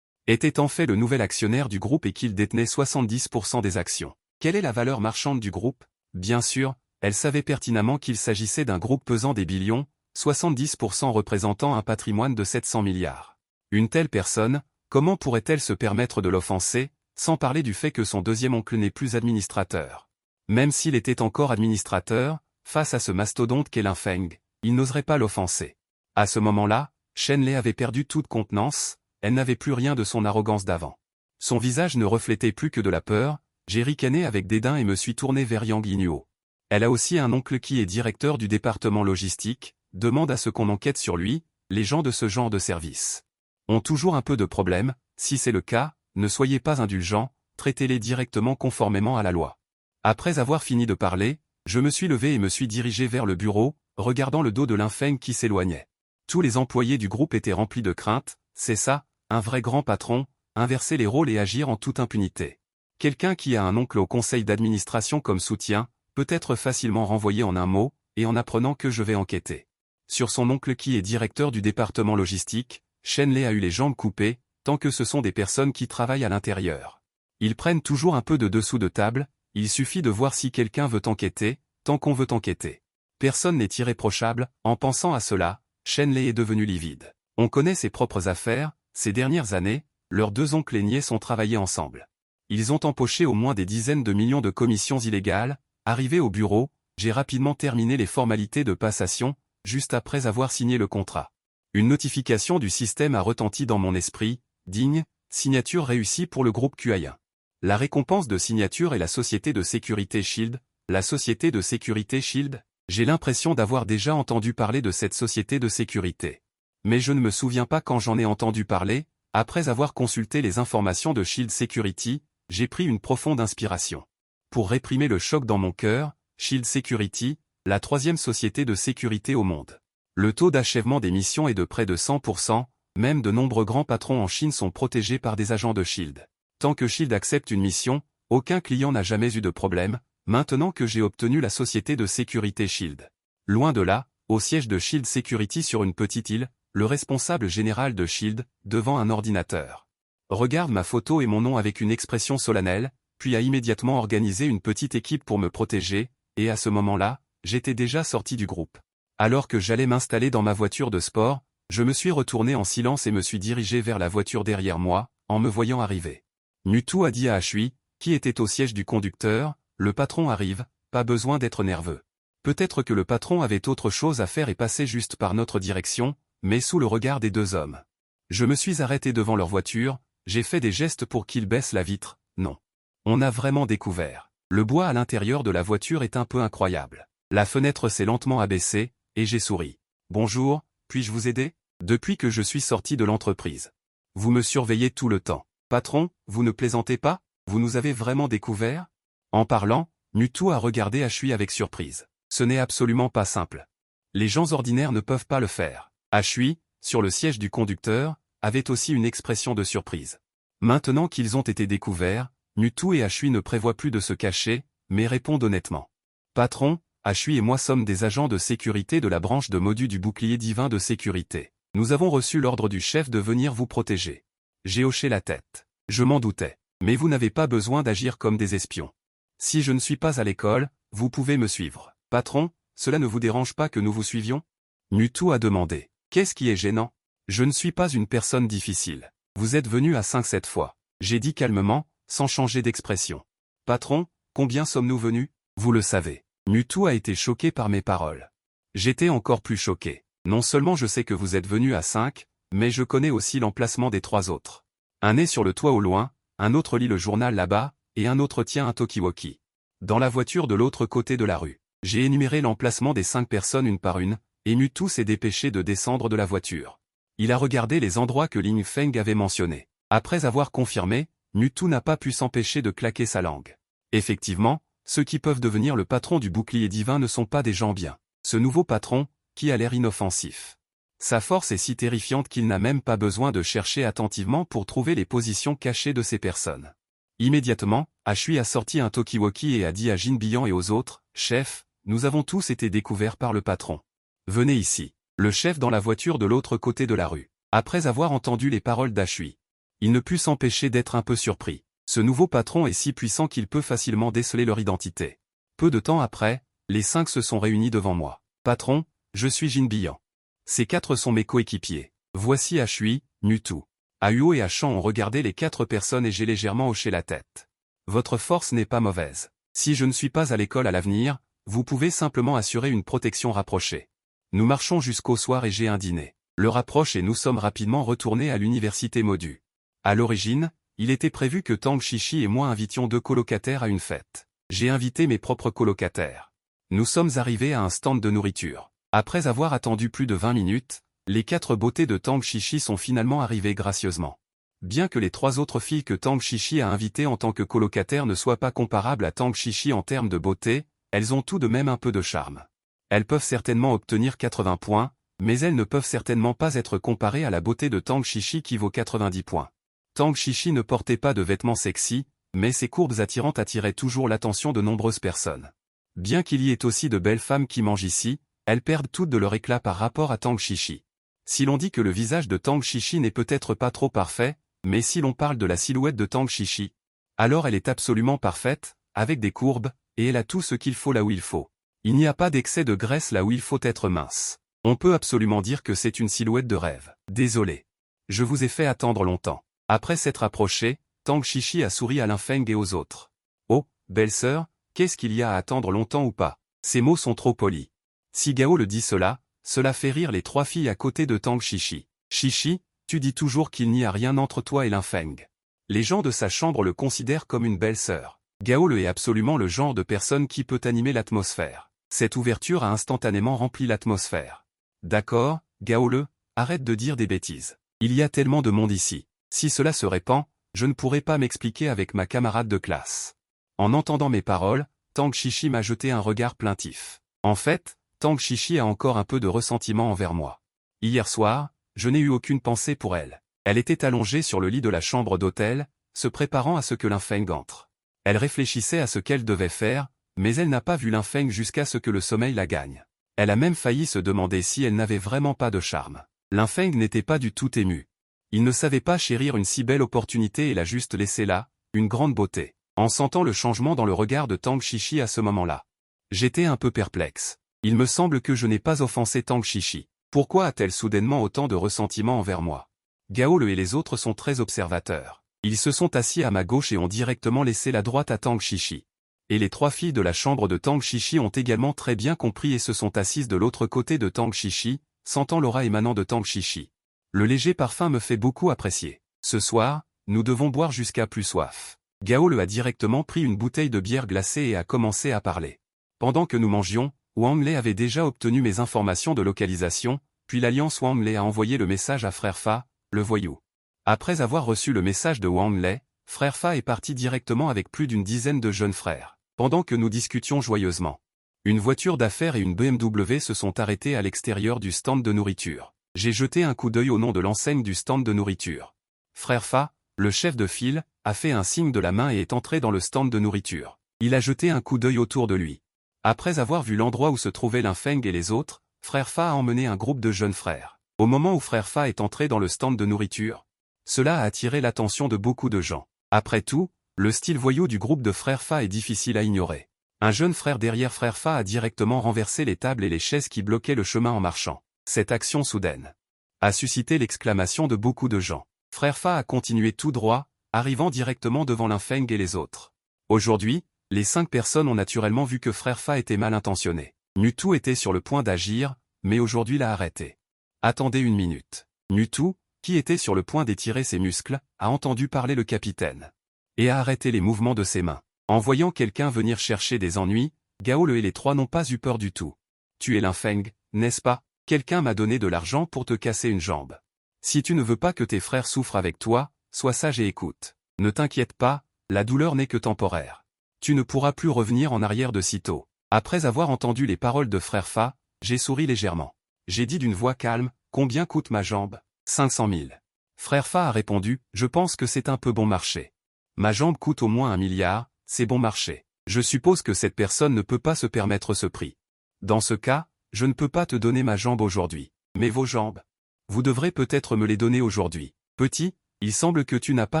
était en fait le nouvel actionnaire du groupe et qu'il détenait 70% des actions. Quelle est la valeur marchande du groupe? Bien sûr, elle savait pertinemment qu'il s'agissait d'un groupe pesant des billions, 70% représentant un patrimoine de 700 milliards. Une telle personne, comment pourrait-elle se permettre de l'offenser, sans parler du fait que son deuxième oncle n'est plus administrateur? Même s'il était encore administrateur, face à ce mastodonte qu'est Lin Feng, il n'oserait pas l'offenser. À ce moment-là, Chen Lei avait perdu toute contenance, elle n'avait plus rien de son arrogance d'avant. Son visage ne reflétait plus que de la peur, j'ai ricané avec dédain et me suis tourné vers Yang Yinuo. Elle a aussi un oncle qui est directeur du département logistique, demande à ce qu'on enquête sur lui, les gens de ce genre de service ont toujours un peu de problème, si c'est le cas, ne soyez pas indulgents, traitez-les directement conformément à la loi. Après avoir fini de parler, je me suis levé et me suis dirigé vers le bureau, regardant le dos de Lin Feng qui s'éloignait. Tous les employés du groupe étaient remplis de crainte, c'est ça, un vrai grand patron, inverser les rôles et agir en toute impunité. Quelqu'un qui a un oncle au conseil d'administration comme soutien, peut être facilement renvoyé en un mot, et en apprenant que je vais enquêter sur son oncle qui est directeur du département logistique, Chen Lei a eu les jambes coupées, tant que ce sont des personnes qui travaillent à l'intérieur. Ils prennent toujours un peu de dessous de table, il suffit de voir si quelqu'un veut enquêter, tant qu'on veut enquêter. Personne n'est irréprochable, en pensant à cela, Chen Lei est devenu livide. On connaît ses propres affaires, ces dernières années, leurs deux oncles et nièces ont travaillé ensemble. Ils ont empoché au moins des dizaines de millions de commissions illégales. Arrivé au bureau, j'ai rapidement terminé les formalités de passation, juste après avoir signé le contrat. Une notification du système a retenti dans mon esprit, digne, signature réussie pour le groupe QI1. La récompense de signature est la société de sécurité Shield. La société de sécurité Shield, j'ai l'impression d'avoir déjà entendu parler de cette société de sécurité. Mais je ne me souviens pas quand j'en ai entendu parler. Après avoir consulté les informations de Shield Security, j'ai pris une profonde inspiration. Pour réprimer le choc dans mon cœur, Shield Security, la troisième société de sécurité au monde. Le taux d'achèvement des missions est de près de 100%, même de nombreux grands patrons en Chine sont protégés par des agents de Shield. Tant que Shield accepte une mission, aucun client n'a jamais eu de problème, maintenant que j'ai obtenu la société de sécurité Shield. Loin de là, au siège de Shield Security sur une petite île, le responsable général de Shield, devant un ordinateur, regarde ma photo et mon nom avec une expression solennelle, puis a immédiatement organisé une petite équipe pour me protéger, et à ce moment-là, j'étais déjà sorti du groupe. Alors que j'allais m'installer dans ma voiture de sport, je me suis retourné en silence et me suis dirigé vers la voiture derrière moi, en me voyant arriver. Mutu a dit à Ashui, qui était au siège du conducteur, le patron arrive, pas besoin d'être nerveux. Peut-être que le patron avait autre chose à faire et passait juste par notre direction, mais sous le regard des deux hommes. Je me suis arrêté devant leur voiture, j'ai fait des gestes pour qu'ils baissent la vitre, non. On a vraiment découvert. Le bois à l'intérieur de la voiture est un peu incroyable. La fenêtre s'est lentement abaissée, et j'ai souri. Bonjour, puis-je vous aider? Depuis que je suis sorti de l'entreprise. Vous me surveillez tout le temps. Patron, vous ne plaisantez pas? Vous nous avez vraiment découvert? En parlant, Mutu a regardé Ashui avec surprise. Ce n'est absolument pas simple. Les gens ordinaires ne peuvent pas le faire. Ashui, sur le siège du conducteur, avait aussi une expression de surprise. Maintenant qu'ils ont été découverts, Mutu et Ashui ne prévoient plus de se cacher, mais répondent honnêtement. Patron, Ashui et moi sommes des agents de sécurité de la branche de Modu du bouclier divin de sécurité. Nous avons reçu l'ordre du chef de venir vous protéger. J'ai hoché la tête. Je m'en doutais. Mais vous n'avez pas besoin d'agir comme des espions. Si je ne suis pas à l'école, vous pouvez me suivre. Patron, cela ne vous dérange pas que nous vous suivions? Mutu a demandé. Qu'est-ce qui est gênant? Je ne suis pas une personne difficile. Vous êtes venu à 5-7 fois. J'ai dit calmement, sans changer d'expression. Patron, combien sommes-nous venus? Vous le savez. Mutu a été choqué par mes paroles. J'étais encore plus choqué. Non seulement je sais que vous êtes venu à 5, mais je connais aussi l'emplacement des 3 autres. Un est sur le toit au loin, un autre lit le journal là-bas, et un autre tient un talkie-walkie. Dans la voiture de l'autre côté de la rue. J'ai énuméré l'emplacement des 5 personnes une par une, et Mutu s'est dépêché de descendre de la voiture. Il a regardé les endroits que Lin Feng avait mentionnés. Après avoir confirmé, Mutu n'a pas pu s'empêcher de claquer sa langue. Effectivement, ceux qui peuvent devenir le patron du bouclier divin ne sont pas des gens bien. Ce nouveau patron, qui a l'air inoffensif. Sa force est si terrifiante qu'il n'a même pas besoin de chercher attentivement pour trouver les positions cachées de ces personnes. Immédiatement, Ashui a sorti un talkie-walkie et a dit à Jin Bian et aux autres, « Chef, nous avons tous été découverts par le patron. Venez ici. » Le chef dans la voiture de l'autre côté de la rue. Après avoir entendu les paroles d'Ashui, il ne put s'empêcher d'être un peu surpris. Ce nouveau patron est si puissant qu'il peut facilement déceler leur identité. Peu de temps après, les 5 se sont réunis devant moi. Patron, je suis Jin Bian. Ces 4 sont mes coéquipiers. Voici Ashui, Mutu. Ahuo et Achan ont regardé les 4 personnes et j'ai légèrement hoché la tête. Votre force n'est pas mauvaise. Si je ne suis pas à l'école à l'avenir, Vous pouvez simplement assurer une protection rapprochée. Nous marchons jusqu'au soir et j'ai un dîner. L'heure approche et nous sommes rapidement retournés à l'université Modu. À l'origine, il était prévu que Tang Chichi et moi invitions 2 colocataires à une fête. J'ai invité mes propres colocataires. Nous sommes arrivés à un stand de nourriture. Après avoir attendu plus de 20 minutes, les 4 beautés de Tang Chichi sont finalement arrivées gracieusement. Bien que les 3 autres filles que Tang Chichi a invitées en tant que colocataires ne soient pas comparables à Tang Chichi en termes de beauté, elles ont tout de même un peu de charme. Elles peuvent certainement obtenir 80 points, mais elles ne peuvent certainement pas être comparées à la beauté de Tang Chichi qui vaut 90 points. Tang Chichi ne portait pas de vêtements sexy, mais ses courbes attirantes attiraient toujours l'attention de nombreuses personnes. Bien qu'il y ait aussi de belles femmes qui mangent ici, elles perdent toutes de leur éclat par rapport à Tang Chichi. Si l'on dit que le visage de Tang Chichi n'est peut-être pas trop parfait, mais si l'on parle de la silhouette de Tang Chichi, alors elle est absolument parfaite, avec des courbes, et elle a tout ce qu'il faut là où il faut. Il n'y a pas d'excès de graisse là où il faut être mince. On peut absolument dire que c'est une silhouette de rêve. Désolé. Je vous ai fait attendre longtemps. Après s'être approché, Tang Chichi a souri à Linfeng et aux autres. Oh, belle-sœur, qu'est-ce qu'il y a à attendre longtemps ou pas? Ces mots sont trop polis. Si Gao le dit cela fait rire les 3 filles à côté de Tang Chichi. Chichi, tu dis toujours qu'il n'y a rien entre toi et Linfeng. Les gens de sa chambre le considèrent comme une belle-sœur. Gao le est absolument le genre de personne qui peut animer l'atmosphère. Cette ouverture a instantanément rempli l'atmosphère. D'accord, Gao le, arrête de dire des bêtises. Il y a tellement de monde ici. Si cela se répand, je ne pourrai pas m'expliquer avec ma camarade de classe. En entendant mes paroles, Tang Chichi m'a jeté un regard plaintif. En fait, Tang Chichi a encore un peu de ressentiment envers moi. Hier soir, je n'ai eu aucune pensée pour elle. Elle était allongée sur le lit de la chambre d'hôtel, se préparant à ce que Linfeng entre. Elle réfléchissait à ce qu'elle devait faire, mais elle n'a pas vu Linfeng jusqu'à ce que le sommeil la gagne. Elle a même failli se demander si elle n'avait vraiment pas de charme. Linfeng n'était pas du tout ému. Il ne savait pas chérir une si belle opportunité et l'a juste laissée là, une grande beauté. En sentant le changement dans le regard de Tang Chichi à ce moment-là, j'étais un peu perplexe. Il me semble que je n'ai pas offensé Tang Chichi. Pourquoi a-t-elle soudainement autant de ressentiment envers moi? Gao le et les autres sont très observateurs. Ils se sont assis à ma gauche et ont directement laissé la droite à Tang Chichi. Et les 3 filles de la chambre de Tang Chichi ont également très bien compris et se sont assises de l'autre côté de Tang Chichi, sentant l'aura émanant de Tang Chichi. Le léger parfum me fait beaucoup apprécier. Ce soir, nous devons boire jusqu'à plus soif. Gao le a directement pris une bouteille de bière glacée et a commencé à parler. Pendant que nous mangions, Wang Lei avait déjà obtenu mes informations de localisation, puis l'alliance Wang Lei a envoyé le message à Frère Fa, le voyou. Après avoir reçu le message de Wang Lei, Frère Fa est parti directement avec plus d'une dizaine de jeunes frères. Pendant que nous discutions joyeusement, une voiture d'affaires et une BMW se sont arrêtées à l'extérieur du stand de nourriture. J'ai jeté un coup d'œil au nom de l'enseigne du stand de nourriture. Frère Fa, le chef de file, a fait un signe de la main et est entré dans le stand de nourriture. Il a jeté un coup d'œil autour de lui. Après avoir vu l'endroit où se trouvaient Linfeng et les autres, Frère Fa a emmené un groupe de jeunes frères. Au moment où Frère Fa est entré dans le stand de nourriture, cela a attiré l'attention de beaucoup de gens. Après tout, le style voyou du groupe de Frère Fa est difficile à ignorer. Un jeune frère derrière Frère Fa a directement renversé les tables et les chaises qui bloquaient le chemin en marchant. Cette action soudaine a suscité l'exclamation de beaucoup de gens. Frère Fa a continué tout droit, arrivant directement devant Linfeng et les autres. Aujourd'hui, les 5 personnes ont naturellement vu que Frère Fa était mal intentionné. Mutu était sur le point d'agir, mais aujourd'hui l'a arrêté. Attendez une minute. Mutu, qui était sur le point d'étirer ses muscles, a entendu parler le capitaine. Et a arrêté les mouvements de ses mains. En voyant quelqu'un venir chercher des ennuis, Gao le et les 3 n'ont pas eu peur du tout. Tu es Linfeng, n'est-ce pas? Quelqu'un m'a donné de l'argent pour te casser une jambe. Si tu ne veux pas que tes frères souffrent avec toi, sois sage et écoute. Ne t'inquiète pas, la douleur n'est que temporaire. Tu ne pourras plus revenir en arrière de sitôt. Après avoir entendu les paroles de Frère Fa, j'ai souri légèrement. J'ai dit d'une voix calme, combien coûte ma jambe? 500 000. Frère Fa a répondu, je pense que c'est un peu bon marché. Ma jambe coûte au moins 1 milliard, c'est bon marché. Je suppose que cette personne ne peut pas se permettre ce prix. Dans ce cas, je ne peux pas te donner ma jambe aujourd'hui. Mais vos jambes? Vous devrez peut-être me les donner aujourd'hui. Petit, il semble que tu n'as pas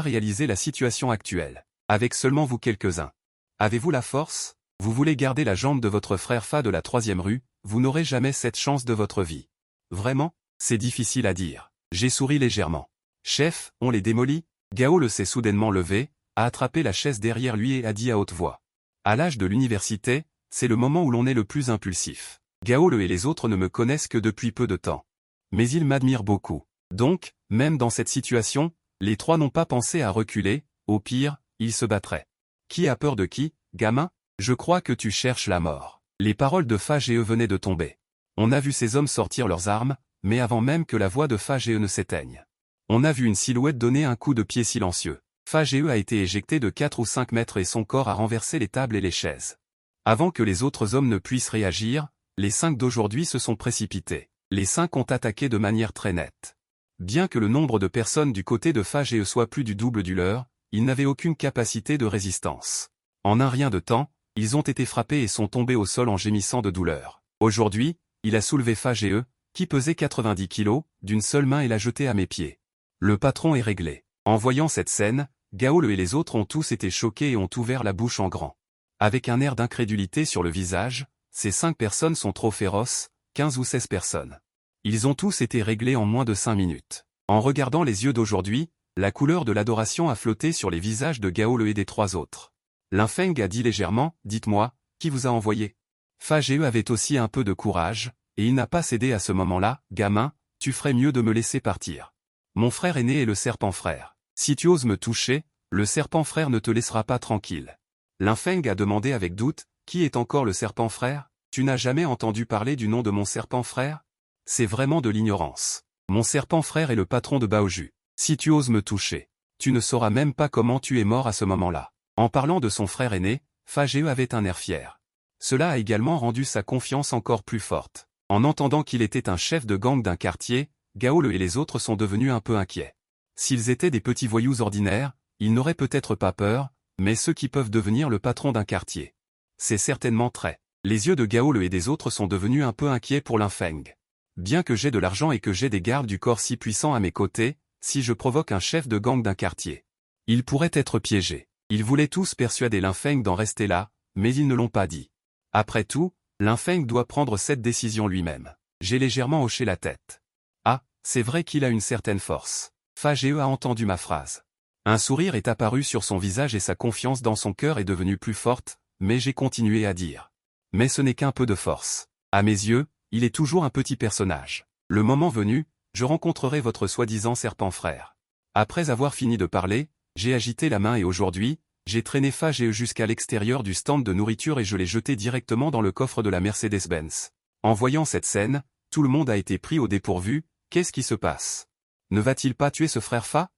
réalisé la situation actuelle. Avec seulement vous quelques-uns. Avez-vous la force? Vous voulez garder la jambe de votre frère Fa de la 3e rue, vous n'aurez jamais cette chance de votre vie. Vraiment? C'est difficile à dire. J'ai souri légèrement. Chef, on les démolit? Gao le s'est soudainement levé, a attrapé la chaise derrière lui et a dit à haute voix. À l'âge de l'université, c'est le moment où l'on est le plus impulsif. Gaole et les autres ne me connaissent que depuis peu de temps. Mais ils m'admirent beaucoup. Donc, même dans cette situation, les trois n'ont pas pensé à reculer, au pire, ils se battraient. Qui a peur de qui, gamin? Je crois que tu cherches la mort. Les paroles de Fage venaient de tomber. On a vu ces hommes sortir leurs armes, mais avant même que la voix de Fage ne s'éteigne. On a vu une silhouette donner un coup de pied silencieux. Fage a été éjecté de 4 ou 5 mètres et son corps a renversé les tables et les chaises. Avant que les autres hommes ne puissent réagir, les 5 d'aujourd'hui se sont précipités. Les 5 ont attaqué de manière très nette. Bien que le nombre de personnes du côté de Fage soit plus du double du leur, ils n'avaient aucune capacité de résistance. En un rien de temps, ils ont été frappés et sont tombés au sol en gémissant de douleur. Aujourd'hui, il a soulevé Fage, qui pesait 90 kilos, d'une seule main et l'a jeté à mes pieds. Le patron est réglé. En voyant cette scène, Gaole et les autres ont tous été choqués et ont ouvert la bouche en grand. Avec un air d'incrédulité sur le visage, ces 5 personnes sont trop féroces, 15 ou 16 personnes. Ils ont tous été réglés en moins de 5 minutes. En regardant les yeux d'aujourd'hui, la couleur de l'adoration a flotté sur les visages de Gaole et des 3 autres. Linfeng a dit légèrement, dites-moi, qui vous a envoyé? Fage avait aussi un peu de courage, et il n'a pas cédé à ce moment-là, gamin, tu ferais mieux de me laisser partir. Mon frère aîné est le serpent frère. Si tu oses me toucher, le serpent frère ne te laissera pas tranquille. Linfeng a demandé avec doute, qui est encore le serpent frère? Tu n'as jamais entendu parler du nom de mon serpent frère? C'est vraiment de l'ignorance. Mon serpent frère est le patron de Baoju. Si tu oses me toucher, tu ne sauras même pas comment tu es mort à ce moment-là. En parlant de son frère aîné, Fage avait un air fier. Cela a également rendu sa confiance encore plus forte. En entendant qu'il était un chef de gang d'un quartier, Gaole et les autres sont devenus un peu inquiets. S'ils étaient des petits voyous ordinaires, ils n'auraient peut-être pas peur, mais ceux qui peuvent devenir le patron d'un quartier. C'est certainement très. Les yeux de Gaole et des autres sont devenus un peu inquiets pour Linfeng. Bien que j'ai de l'argent et que j'ai des gardes du corps si puissants à mes côtés, si je provoque un chef de gang d'un quartier, il pourrait être piégé. Ils voulaient tous persuader Linfeng d'en rester là, mais ils ne l'ont pas dit. Après tout, Linfeng doit prendre cette décision lui-même. J'ai légèrement hoché la tête. Ah, c'est vrai qu'il a une certaine force. Fage a entendu ma phrase. Un sourire est apparu sur son visage et sa confiance dans son cœur est devenue plus forte, mais j'ai continué à dire. Mais ce n'est qu'un peu de force. À mes yeux, il est toujours un petit personnage. Le moment venu, je rencontrerai votre soi-disant serpent frère. Après avoir fini de parler, j'ai agité la main et aujourd'hui, j'ai traîné Fage jusqu'à l'extérieur du stand de nourriture et je l'ai jeté directement dans le coffre de la Mercedes-Benz. En voyant cette scène, tout le monde a été pris au dépourvu. Qu'est-ce qui se passe? Ne va-t-il pas tuer ce frère Fa?